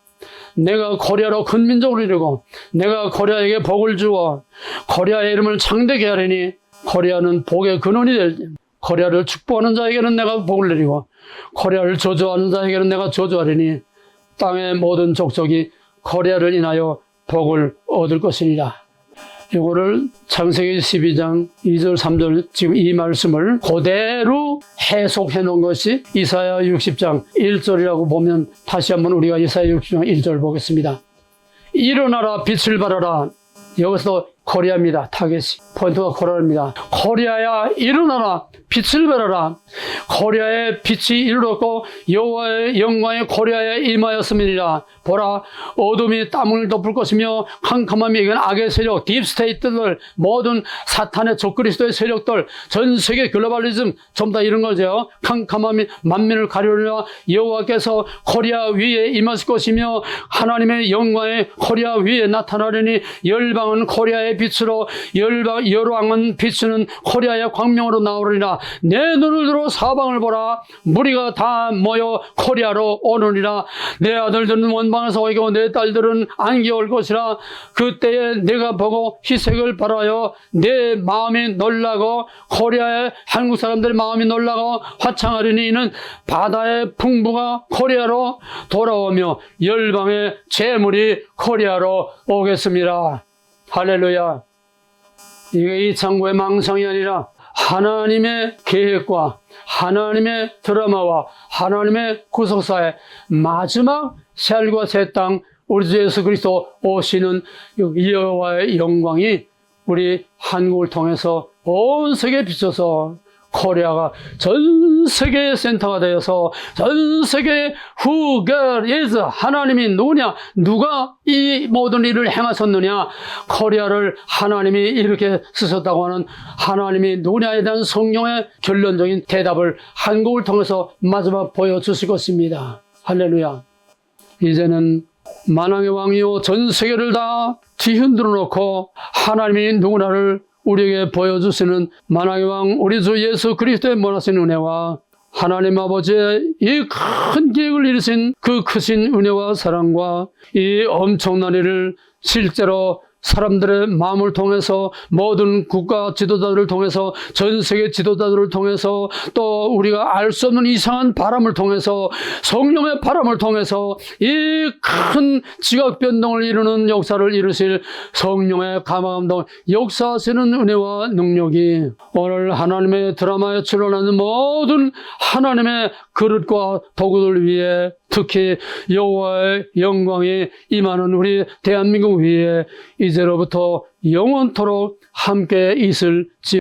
내가 코리아로 큰 민족을 이루고, 내가 코리아에게 복을 주어 코리아의 이름을 창대케 하리니, 코리아는 복의 근원이 될 때, 코리아를 축복하는 자에게는 내가 복을 내리고 코리아를 저주하는 자에게는 내가 저주하리니 땅의 모든 족속이 코리아를 인하여 복을 얻을 것이니라. 이거를 창세기 12장 2절 3절 지금 이 말씀을 그대로 해석해 놓은 것이 이사야 60장 1절이라고 보면, 다시 한번 우리가 이사야 60장 1절 보겠습니다. 일어나라 빛을 발하라. 여기서도 코리아입니다. 타겟이 포인트가 코리아입니다. 코리아야 일어나라 빛을 발하라. 코리아의 빛이 이르렀고 여호와의 영광이 코리아에 임하였음이니라. 보라, 어둠이 땅을 덮을 것이며 캄캄함이, 이건 악의 세력, 딥스테이트들, 모든 사탄의 적그리스도의 세력들, 전 세계 글로벌리즘 전부 다 이런 거죠. 캄캄함이 만민을 가리우려 여호와께서 코리아 위에 임하실 것이며 하나님의 영광이 코리아 위에 나타나려니 열방은 코리아의 빛으로, 열왕은 비추는 코리아의 광명으로 나오리라. 내 눈을 들어 사방을 보라. 무리가 다 모여 코리아로 오느니라. 내 아들들은 원방에서 오고 내 딸들은 안개 올 것이라. 그때에 내가 보고 희색을 바라여 내 마음이 놀라고 코리아의 한국 사람들의 마음이 놀라고 화창하리니, 이는 바다의 풍부가 코리아로 돌아오며 열방의 재물이 코리아로 오겠습니다. 할렐루야. 이게 이 창고의 망상이 아니라 하나님의 계획과 하나님의 드라마와 하나님의 구속사의 마지막 새하늘과 새 땅, 우리 주 예수 그리스도 오시는 여호와의 영광이 우리 한국을 통해서 온 세계에 비춰서 코리아가 전 세계의 센터가 되어서 전 세계의 Who God is, 하나님이 누구냐, 누가 이 모든 일을 행하셨느냐, 코리아를 하나님이 이렇게 쓰셨다고 하는 하나님이 누구냐에 대한 성령의 결론적인 대답을 한국을 통해서 마지막 보여주실 것입니다. 할렐루야. 이제는 만왕의 왕이요 전 세계를 다 뒤흔들어 놓고 하나님이 누구나를 우리에게 보여주시는 만왕의 왕 우리 주 예수 그리스도의 원하신 은혜와 하나님 아버지의 이 큰 계획을 이루신 그 크신 은혜와 사랑과 이 엄청난 일을 실제로 사람들의 마음을 통해서, 모든 국가 지도자들을 통해서, 전 세계 지도자들을 통해서, 또 우리가 알 수 없는 이상한 바람을 통해서, 성령의 바람을 통해서 이 큰 지각 변동을 이루는 역사를 이루실 성령의 감화감동 역사하시는 은혜와 능력이 오늘 하나님의 드라마에 출연하는 모든 하나님의 그릇과 도구들 위에, 특히 여호와의 영광이 임하는 우리 대한민국 위에 이제로부터 영원토록 함께 있을지